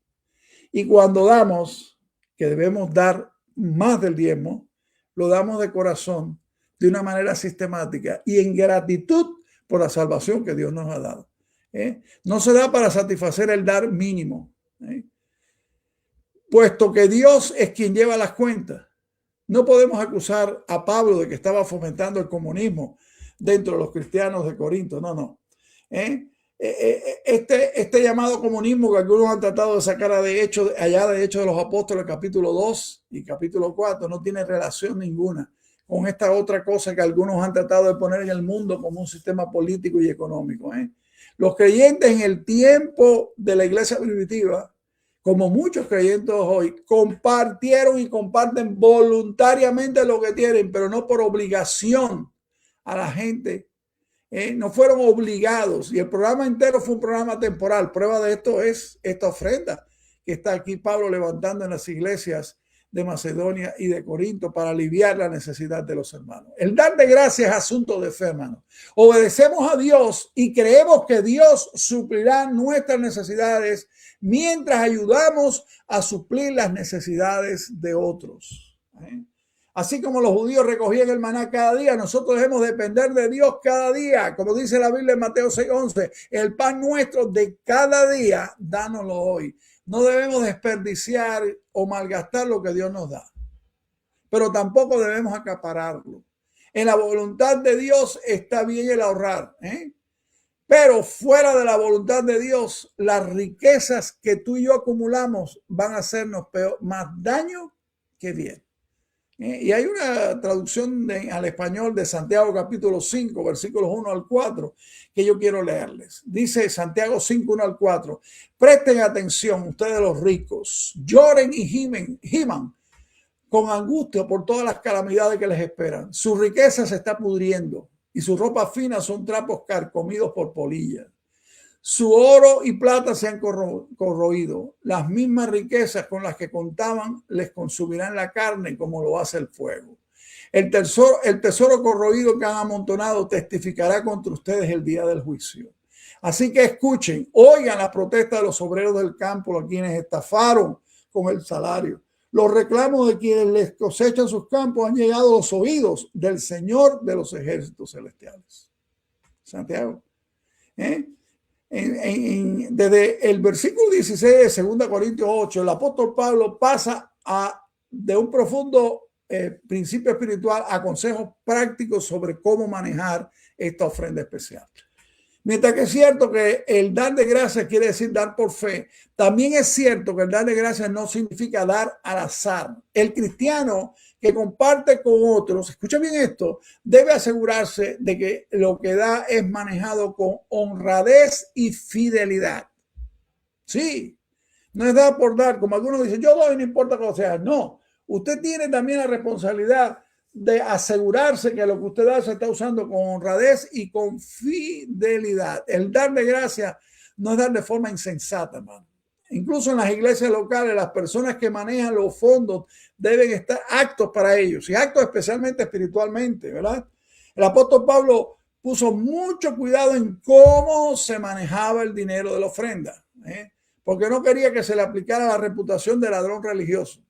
Y cuando damos, que debemos dar más del diezmo, lo damos de corazón, de una manera sistemática y en gratitud por la salvación que Dios nos ha dado. No se da para satisfacer el dar mínimo, puesto que Dios es quien lleva las cuentas. No podemos acusar a Pablo de que estaba fomentando el comunismo dentro de los cristianos de Corinto. No. Este llamado comunismo que algunos han tratado de sacar de Hechos de los Apóstoles, capítulo 2 y capítulo 4, no tiene relación ninguna con esta otra cosa que algunos han tratado de poner en el mundo como un sistema político y económico. Los creyentes en el tiempo de la iglesia primitiva, como muchos creyentes hoy, compartieron y comparten voluntariamente lo que tienen, pero no por obligación a la gente. No fueron obligados y el programa entero fue un programa temporal. Prueba de esto es esta ofrenda que está aquí Pablo levantando en las iglesias de Macedonia y de Corinto para aliviar la necesidad de los hermanos. El dar de gracias es asunto de fe, hermano. Obedecemos a Dios y creemos que Dios suplirá nuestras necesidades mientras ayudamos a suplir las necesidades de otros. Así como los judíos recogían el maná cada día, nosotros debemos depender de Dios cada día. Como dice la Biblia en Mateo 6:11, el pan nuestro de cada día, dánoslo hoy. No debemos desperdiciar o malgastar lo que Dios nos da, pero tampoco debemos acapararlo. En la voluntad de Dios está bien el ahorrar, pero fuera de la voluntad de Dios, las riquezas que tú y yo acumulamos van a hacernos más daño que bien. Y hay una traducción al español de Santiago capítulo 5, versículos 1 al 4, que yo quiero leerles. Dice Santiago 5, 1 al 4. Presten atención ustedes los ricos, lloren y giman con angustia por todas las calamidades que les esperan. Su riqueza se está pudriendo y su ropa fina son trapos carcomidos por polillas. Su oro y plata se han corroído. Las mismas riquezas con las que contaban les consumirán la carne como lo hace el fuego. El tesoro corroído que han amontonado testificará contra ustedes el día del juicio. Así que escuchen, oigan la protesta de los obreros del campo, a quienes estafaron con el salario. Los reclamos de quienes les cosechan sus campos han llegado a los oídos del Señor de los ejércitos celestiales. Santiago. Desde el versículo 16 de 2 Corintios 8, el apóstol Pablo pasa de un profundo principio espiritual a consejos prácticos sobre cómo manejar esta ofrenda especial. Mientras que es cierto que el dar de gracias quiere decir dar por fe, también es cierto que el dar de gracias no significa dar al azar. El cristiano que comparte con otros, escucha bien esto, debe asegurarse de que lo que da es manejado con honradez y fidelidad. Sí, no es dar por dar, como algunos dicen, yo doy, no importa cómo sea. No, usted tiene también la responsabilidad de asegurarse que lo que usted da se está usando con honradez y con fidelidad. El dar de gracia no es dar de forma insensata, hermano. Incluso en las iglesias locales, las personas que manejan los fondos deben estar aptos para ellos y aptos especialmente espiritualmente, ¿verdad? El apóstol Pablo puso mucho cuidado en cómo se manejaba el dinero de la ofrenda, porque no quería que se le aplicara la reputación de ladrón religioso.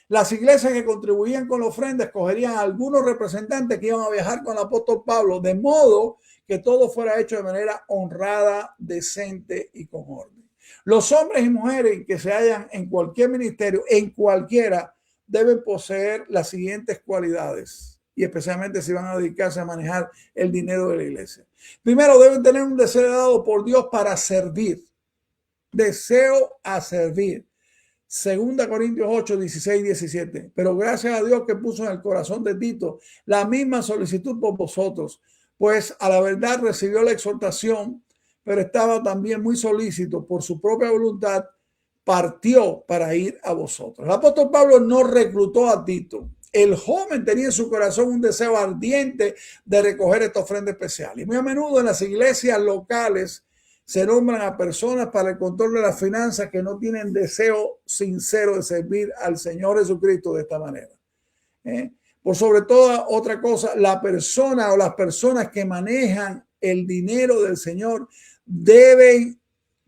Las iglesias que contribuían con la ofrenda escogerían a algunos representantes que iban a viajar con el apóstol Pablo, de modo que todo fuera hecho de manera honrada, decente y con orden. Los hombres y mujeres que se hallan en cualquier ministerio, en cualquiera, deben poseer las siguientes cualidades, y especialmente si van a dedicarse a manejar el dinero de la iglesia. Primero, deben tener un deseo dado por Dios para servir. Deseo a servir. 2 Corintios 8, 16, 17. Pero gracias a Dios que puso en el corazón de Tito la misma solicitud por vosotros, pues a la verdad recibió la exhortación, pero estaba también muy solícito por su propia voluntad, partió para ir a vosotros. El apóstol Pablo no reclutó a Tito. El joven tenía en su corazón un deseo ardiente de recoger esta ofrenda especial. Y muy a menudo en las iglesias locales se nombran a personas para el control de las finanzas que no tienen deseo sincero de servir al Señor Jesucristo de esta manera. Por sobre toda otra cosa, la persona o las personas que manejan el dinero del Señor deben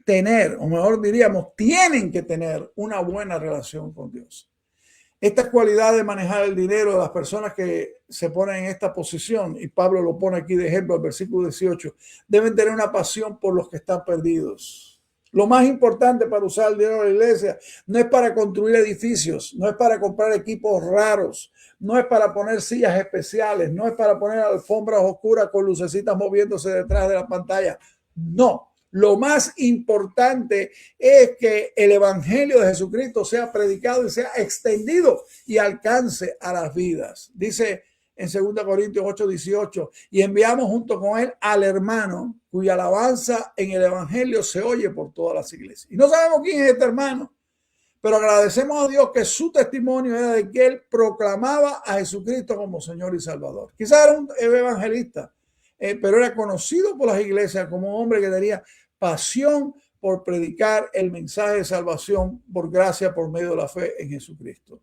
tener, o mejor diríamos, tienen que tener una buena relación con Dios. Esta cualidad de manejar el dinero de las personas que se ponen en esta posición, y Pablo lo pone aquí de ejemplo al versículo 18, deben tener una pasión por los que están perdidos. Lo más importante para usar el dinero de la iglesia no es para construir edificios, no es para comprar equipos raros, no es para poner sillas especiales, no es para poner alfombras oscuras con lucecitas moviéndose detrás de la pantalla. No. Lo más importante es que el evangelio de Jesucristo sea predicado y sea extendido y alcance a las vidas. Dice en 2 Corintios 8, 18, y enviamos junto con él al hermano cuya alabanza en el evangelio se oye por todas las iglesias. Y no sabemos quién es este hermano, pero agradecemos a Dios que su testimonio era de que él proclamaba a Jesucristo como Señor y Salvador. Quizás era un evangelista, pero era conocido por las iglesias como un hombre que tenía pasión por predicar el mensaje de salvación por gracia por medio de la fe en Jesucristo.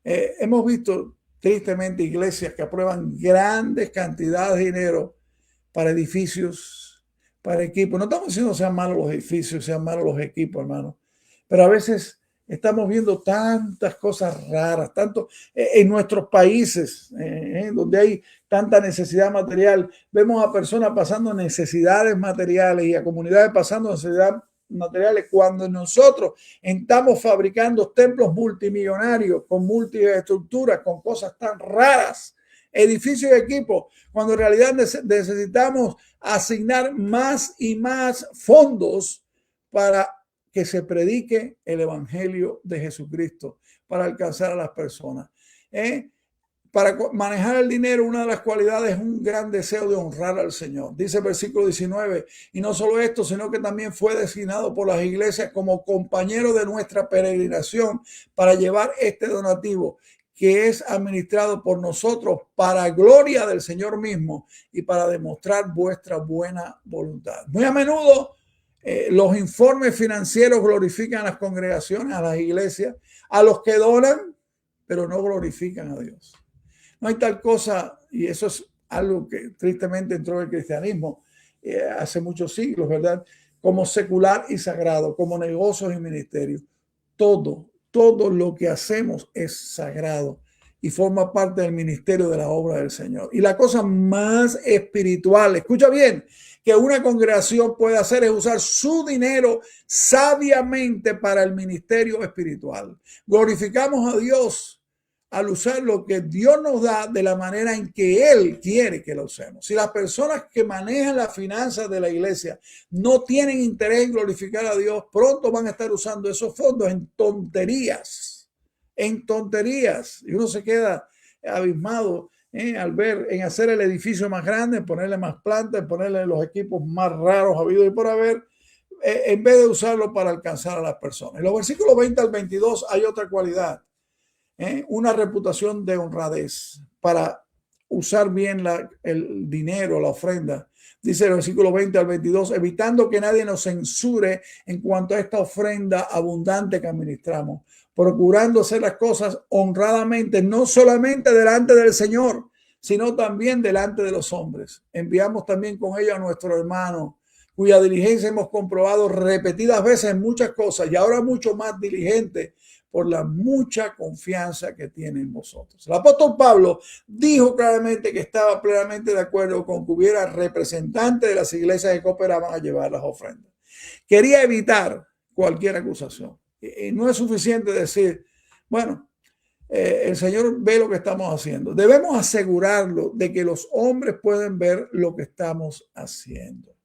Hemos visto tristemente iglesias que aprueban grandes cantidades de dinero para edificios, para equipos. No estamos diciendo que sean malos los edificios, sean malos los equipos, hermano, pero a veces estamos viendo tantas cosas raras, tanto en nuestros países, donde hay tanta necesidad material. Vemos a personas pasando necesidades materiales y a comunidades pasando necesidades materiales cuando nosotros estamos fabricando templos multimillonarios con múltiples estructuras, con cosas tan raras, edificios y equipos, cuando en realidad necesitamos asignar más y más fondos para que se predique el evangelio de Jesucristo para alcanzar a las personas. Para manejar el dinero, una de las cualidades es un gran deseo de honrar al Señor. Dice el versículo 19, y no solo esto, sino que también fue designado por las iglesias como compañero de nuestra peregrinación para llevar este donativo que es administrado por nosotros para gloria del Señor mismo y para demostrar vuestra buena voluntad. Muy a menudo los informes financieros glorifican a las congregaciones, a las iglesias, a los que donan, pero no glorifican a Dios. No hay tal cosa, y eso es algo que tristemente entró en el cristianismo hace muchos siglos, ¿verdad? Como secular y sagrado, como negocios y ministerios. Todo lo que hacemos es sagrado y forma parte del ministerio de la obra del Señor. Y la cosa más espiritual, escucha bien, que una congregación puede hacer es usar su dinero sabiamente para el ministerio espiritual. Glorificamos a Dios al usar lo que Dios nos da de la manera en que Él quiere que lo usemos. Si las personas que manejan las finanzas de la iglesia no tienen interés en glorificar a Dios, pronto van a estar usando esos fondos en tonterías. Y uno se queda abismado al ver en hacer el edificio más grande, en ponerle más plantas, en ponerle los equipos más raros habidos y por haber, en vez de usarlo para alcanzar a las personas. En los versículos 20 al 22 hay otra cualidad. Una reputación de honradez para usar bien el dinero, la ofrenda. Dice el versículo 20 al 22, evitando que nadie nos censure en cuanto a esta ofrenda abundante que administramos, procurando hacer las cosas honradamente, no solamente delante del Señor, sino también delante de los hombres. Enviamos también con ello a nuestro hermano, cuya diligencia hemos comprobado repetidas veces en muchas cosas, y ahora mucho más diligente por la mucha confianza que tiene en vosotros. El apóstol Pablo dijo claramente que estaba plenamente de acuerdo con que hubiera representantes de las iglesias que cooperaban a llevar las ofrendas. Quería evitar cualquier acusación. Y no es suficiente decir, bueno, el Señor ve lo que estamos haciendo. Debemos asegurarlo de que los hombres pueden ver lo que estamos haciendo.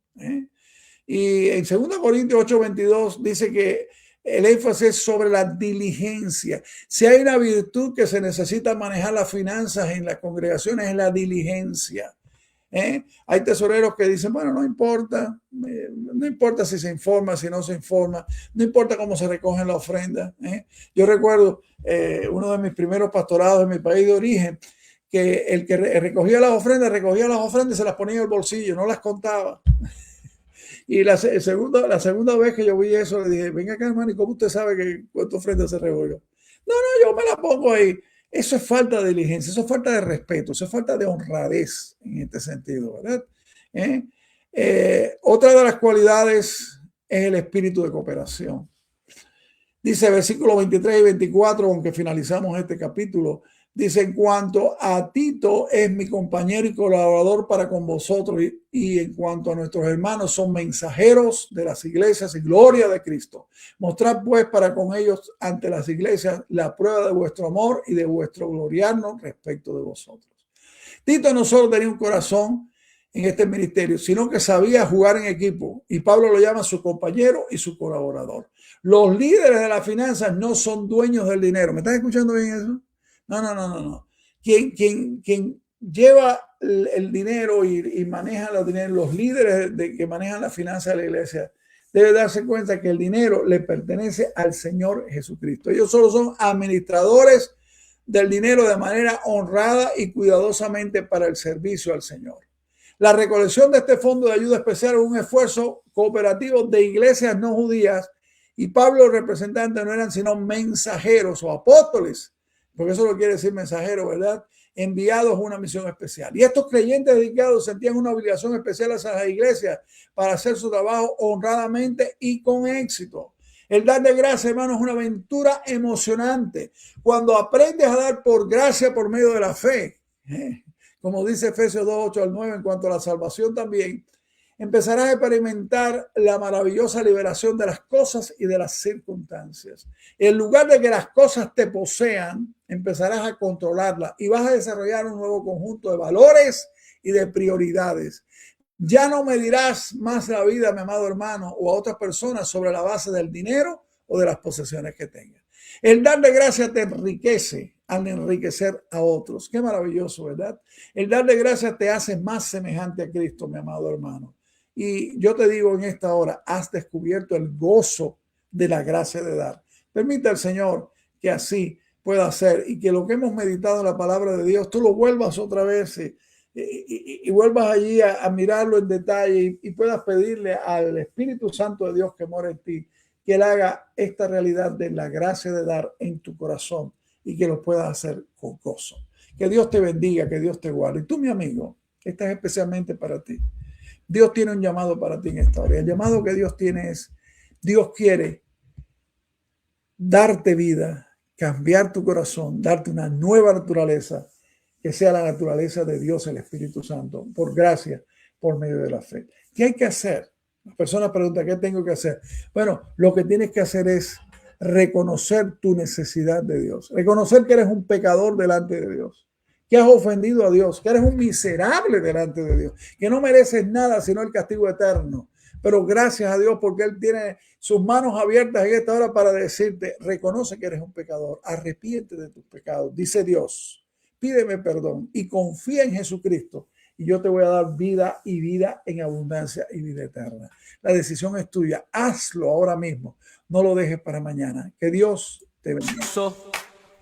Y en 2 Corintios 8:22 dice que el énfasis es sobre la diligencia. Si hay una virtud que se necesita manejar las finanzas en las congregaciones, es la diligencia. Hay tesoreros que dicen, bueno, no importa si se informa, si no se informa, no importa cómo se recogen la ofrenda. Yo recuerdo uno de mis primeros pastorados en mi país de origen, que el que recogía las ofrendas y se las ponía en el bolsillo, no las contaba. Y la segunda vez que yo vi eso, le dije, venga acá, hermano, ¿y cómo usted sabe que cuánta ofrenda se recogió? No, yo me la pongo ahí. Eso es falta de diligencia, eso es falta de respeto, eso es falta de honradez en este sentido, ¿verdad? Otra de las cualidades es el espíritu de cooperación. Dice versículos 23 y 24, aunque finalizamos este capítulo, dice, en cuanto a Tito es mi compañero y colaborador para con vosotros, y en cuanto a nuestros hermanos son mensajeros de las iglesias y gloria de Cristo. Mostrad pues para con ellos ante las iglesias la prueba de vuestro amor y de vuestro gloriarnos respecto de vosotros. Tito no solo tenía un corazón en este ministerio, sino que sabía jugar en equipo, y Pablo lo llama su compañero y su colaborador. Los líderes de las finanzas no son dueños del dinero. ¿Me están escuchando bien eso? No. Quien lleva el dinero y maneja los dineros, los líderes que manejan la finanza de la iglesia, debe darse cuenta que el dinero le pertenece al Señor Jesucristo. Ellos solo son administradores del dinero de manera honrada y cuidadosamente para el servicio al Señor. La recolección de este fondo de ayuda especial es un esfuerzo cooperativo de iglesias no judías, y Pablo, los representantes, no eran sino mensajeros o apóstoles, porque eso lo quiere decir mensajero, ¿verdad? Enviados a una misión especial. Y estos creyentes dedicados sentían una obligación especial hacia las iglesias para hacer su trabajo honradamente y con éxito. El dar de gracia, hermano, es una aventura emocionante. Cuando aprendes a dar por gracia por medio de la fe, como dice Efesios 2:8 al 9, en cuanto a la salvación también, empezarás a experimentar la maravillosa liberación de las cosas y de las circunstancias. En lugar de que las cosas te posean, empezarás a controlarlas y vas a desarrollar un nuevo conjunto de valores y de prioridades. Ya no medirás más la vida, mi amado hermano, o a otras personas sobre la base del dinero o de las posesiones que tengas. El dar de gracia te enriquece al enriquecer a otros. Qué maravilloso, ¿verdad? El dar de gracia te hace más semejante a Cristo, mi amado hermano. Y yo te digo en esta hora, has descubierto el gozo de la gracia de dar. Permite al Señor que así pueda ser y que lo que hemos meditado en la palabra de Dios, tú lo vuelvas otra vez y vuelvas allí a mirarlo en detalle y puedas pedirle al Espíritu Santo de Dios que mora en ti, que Él haga esta realidad de la gracia de dar en tu corazón y que lo puedas hacer con gozo. Que Dios te bendiga, que Dios te guarde. Y tú, mi amigo, esta es especialmente para ti. Dios tiene un llamado para ti en esta hora. El llamado que Dios tiene es, Dios quiere darte vida, cambiar tu corazón, darte una nueva naturaleza, que sea la naturaleza de Dios, el Espíritu Santo, por gracia, por medio de la fe. ¿Qué hay que hacer? Las personas preguntan, ¿qué tengo que hacer? Bueno, lo que tienes que hacer es reconocer tu necesidad de Dios, reconocer que eres un pecador delante de Dios, que has ofendido a Dios, que eres un miserable delante de Dios, que no mereces nada sino el castigo eterno. Pero gracias a Dios porque Él tiene sus manos abiertas en esta hora para decirte, reconoce que eres un pecador, arrepiente de tus pecados, dice Dios, pídeme perdón y confía en Jesucristo y yo te voy a dar vida y vida en abundancia y vida eterna. La decisión es tuya, hazlo ahora mismo, no lo dejes para mañana. Que Dios te bendiga.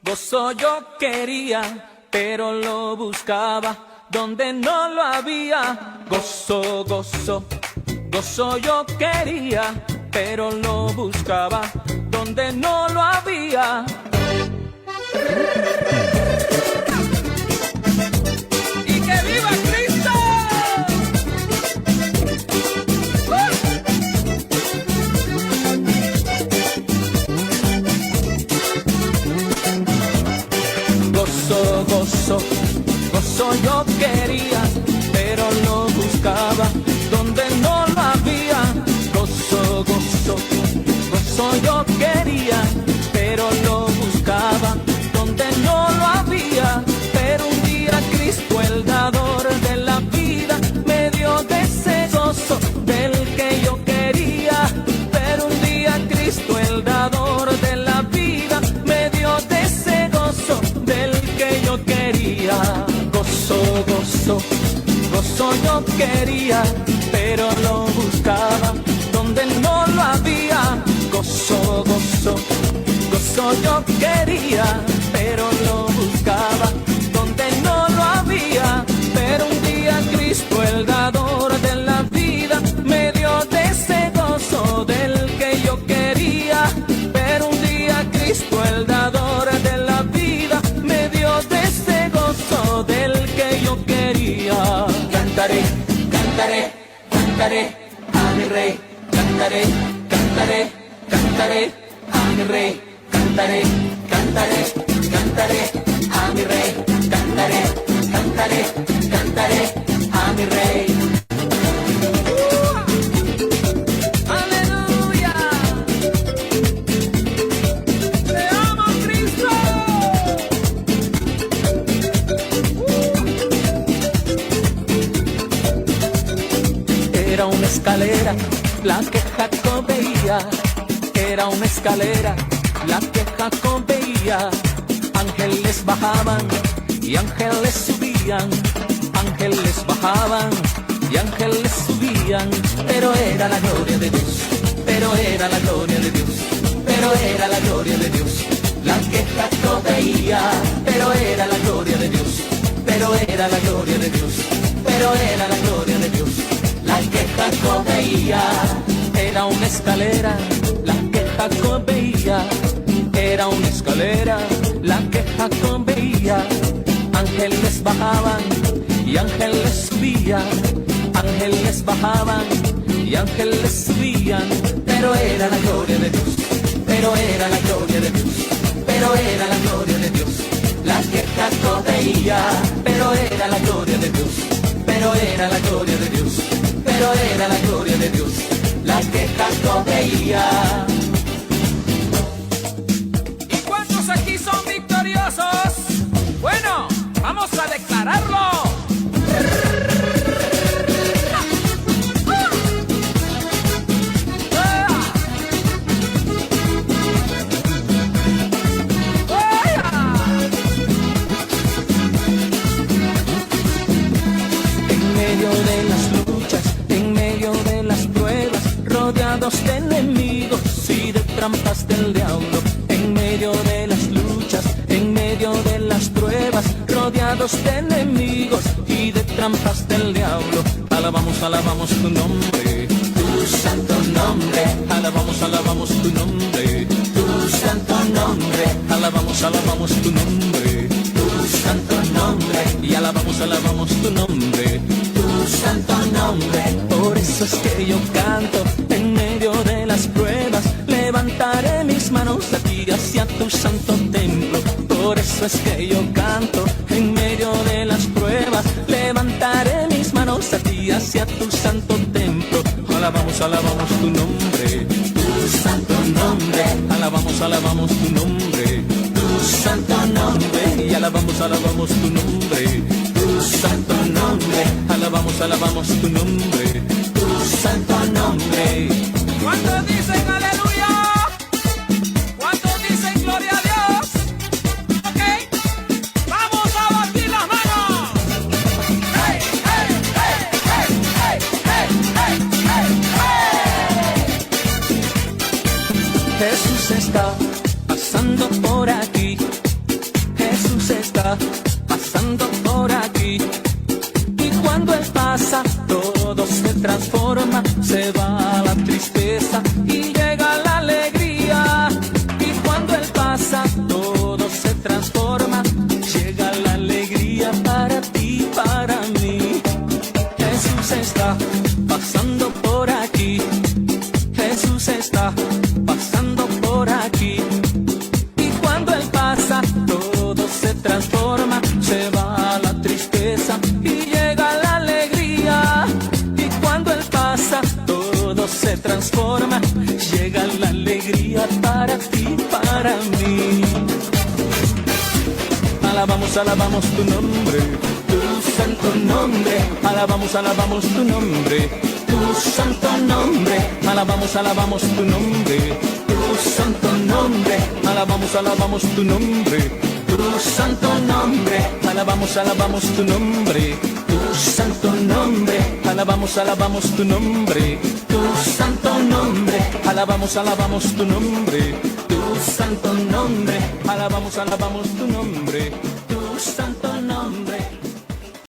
Gozo yo quería, pero lo buscaba donde no lo había. Gozo, gozo, gozo yo quería, pero lo buscaba donde no lo había. ¡Y que viva Cristo! Gozo, gozo, gozo yo quería, pero lo buscaba donde no lo había. Gozo, gozo, gozo yo quería, pero lo buscaba donde no lo había. Pero un día Cristo, el dador de la vida, me dio de ese gozo del que yo quería. Pero un día Cristo, el dador de la vida, me dio de ese gozo del que yo quería. Gozo, gozo, gozo yo quería, pero lo buscaba donde no lo había. Gozo, gozo, gozo yo quería, pero lo buscaba donde no lo había. Pero un día Cristo, el dador de la vida, me dio de ese gozo del que yo quería. Pero un día Cristo, el dador de la vida, me dio de ese gozo del que yo quería. Cantaré, cantaré, cantaré a mi rey. Cantaré, cantaré, cantaré a mi rey. Cantaré, cantaré, cantaré a mi rey. Cantaré, cantaré, cantaré a mi rey. ¡Aleluya! ¡Te amo, Cristo! Era una escalera la que Jacob veía. Era una escalera la que Jacob veía. Ángeles bajaban y ángeles subían. Ángeles bajaban y ángeles subían. Pero era la gloria de Dios. Pero era la gloria de Dios. Pero era la gloria de Dios la que Jacob veía. Pero era la gloria de Dios. Pero era la gloria de Dios. Pero era la gloria de Dios la que Jacob veía. Era una escalera la que Jacob veía. Era una escalera la que Jacob veía. Ángeles bajaban y ángeles subían. Ángeles bajaban y ángeles subían. Pero era la gloria de Dios. Pero era la gloria de Dios. Pero era la gloria de Dios la que Jacob veía. Pero era la gloria de Dios. Pero era la gloria de Dios. Pero era la gloria de Dios la que Jacob veía. ¿Y cuántos aquí son victoriosos? Bueno, vamos a declararlo. En medio de las luchas, en medio de las pruebas, rodeados de enemigos y de trampas del diablo. En medio de las luchas, en medio de las pruebas, rodeados de enemigos y de trampas del diablo. Alabamos, alabamos tu nombre, tu santo nombre. Alabamos, alabamos tu nombre, tu santo nombre. Alabamos, alabamos tu nombre, tu santo nombre. Y alabamos, alabamos tu nombre, tu santo nombre. Por eso es que yo canto en medio de las pruebas. Levantaré mis manos a ti hacia tu santo templo. Por eso es que yo canto en medio de las pruebas. Levantaré mis manos a ti hacia tu santo templo. Alabamos, alabamos tu nombre, tu santo nombre. Alabamos, alabamos tu nombre, tu santo nombre. Y alabamos, alabamos tu nombre, tu santo nombre. Alabamos, alabamos tu nombre, tu santo nombre. ¿Cuántos dicen aleluya? ¿Cuántos dicen gloria a Dios? Ok, vamos a batir las manos. ¡Hey, hey, hey, hey, hey, hey, hey, hey, hey! Jesús está pasando por aquí. Jesús está pasando por aquí. para mí. Alabamos, alabamos tu nombre, tu santo nombre. Alabamos, alabamos tu nombre, tu santo nombre. Alabamos, alabamos tu nombre, tu santo nombre. Alabamos, alabamos tu nombre, tu santo nombre. Alabamos, alabamos tu nombre, tu santo nombre. Alabamos, alabamos tu nombre, tu santo nombre. Alabamos, alabamos tu nombre, tu santo nombre. Alabamos, alabamos tu nombre, tu santo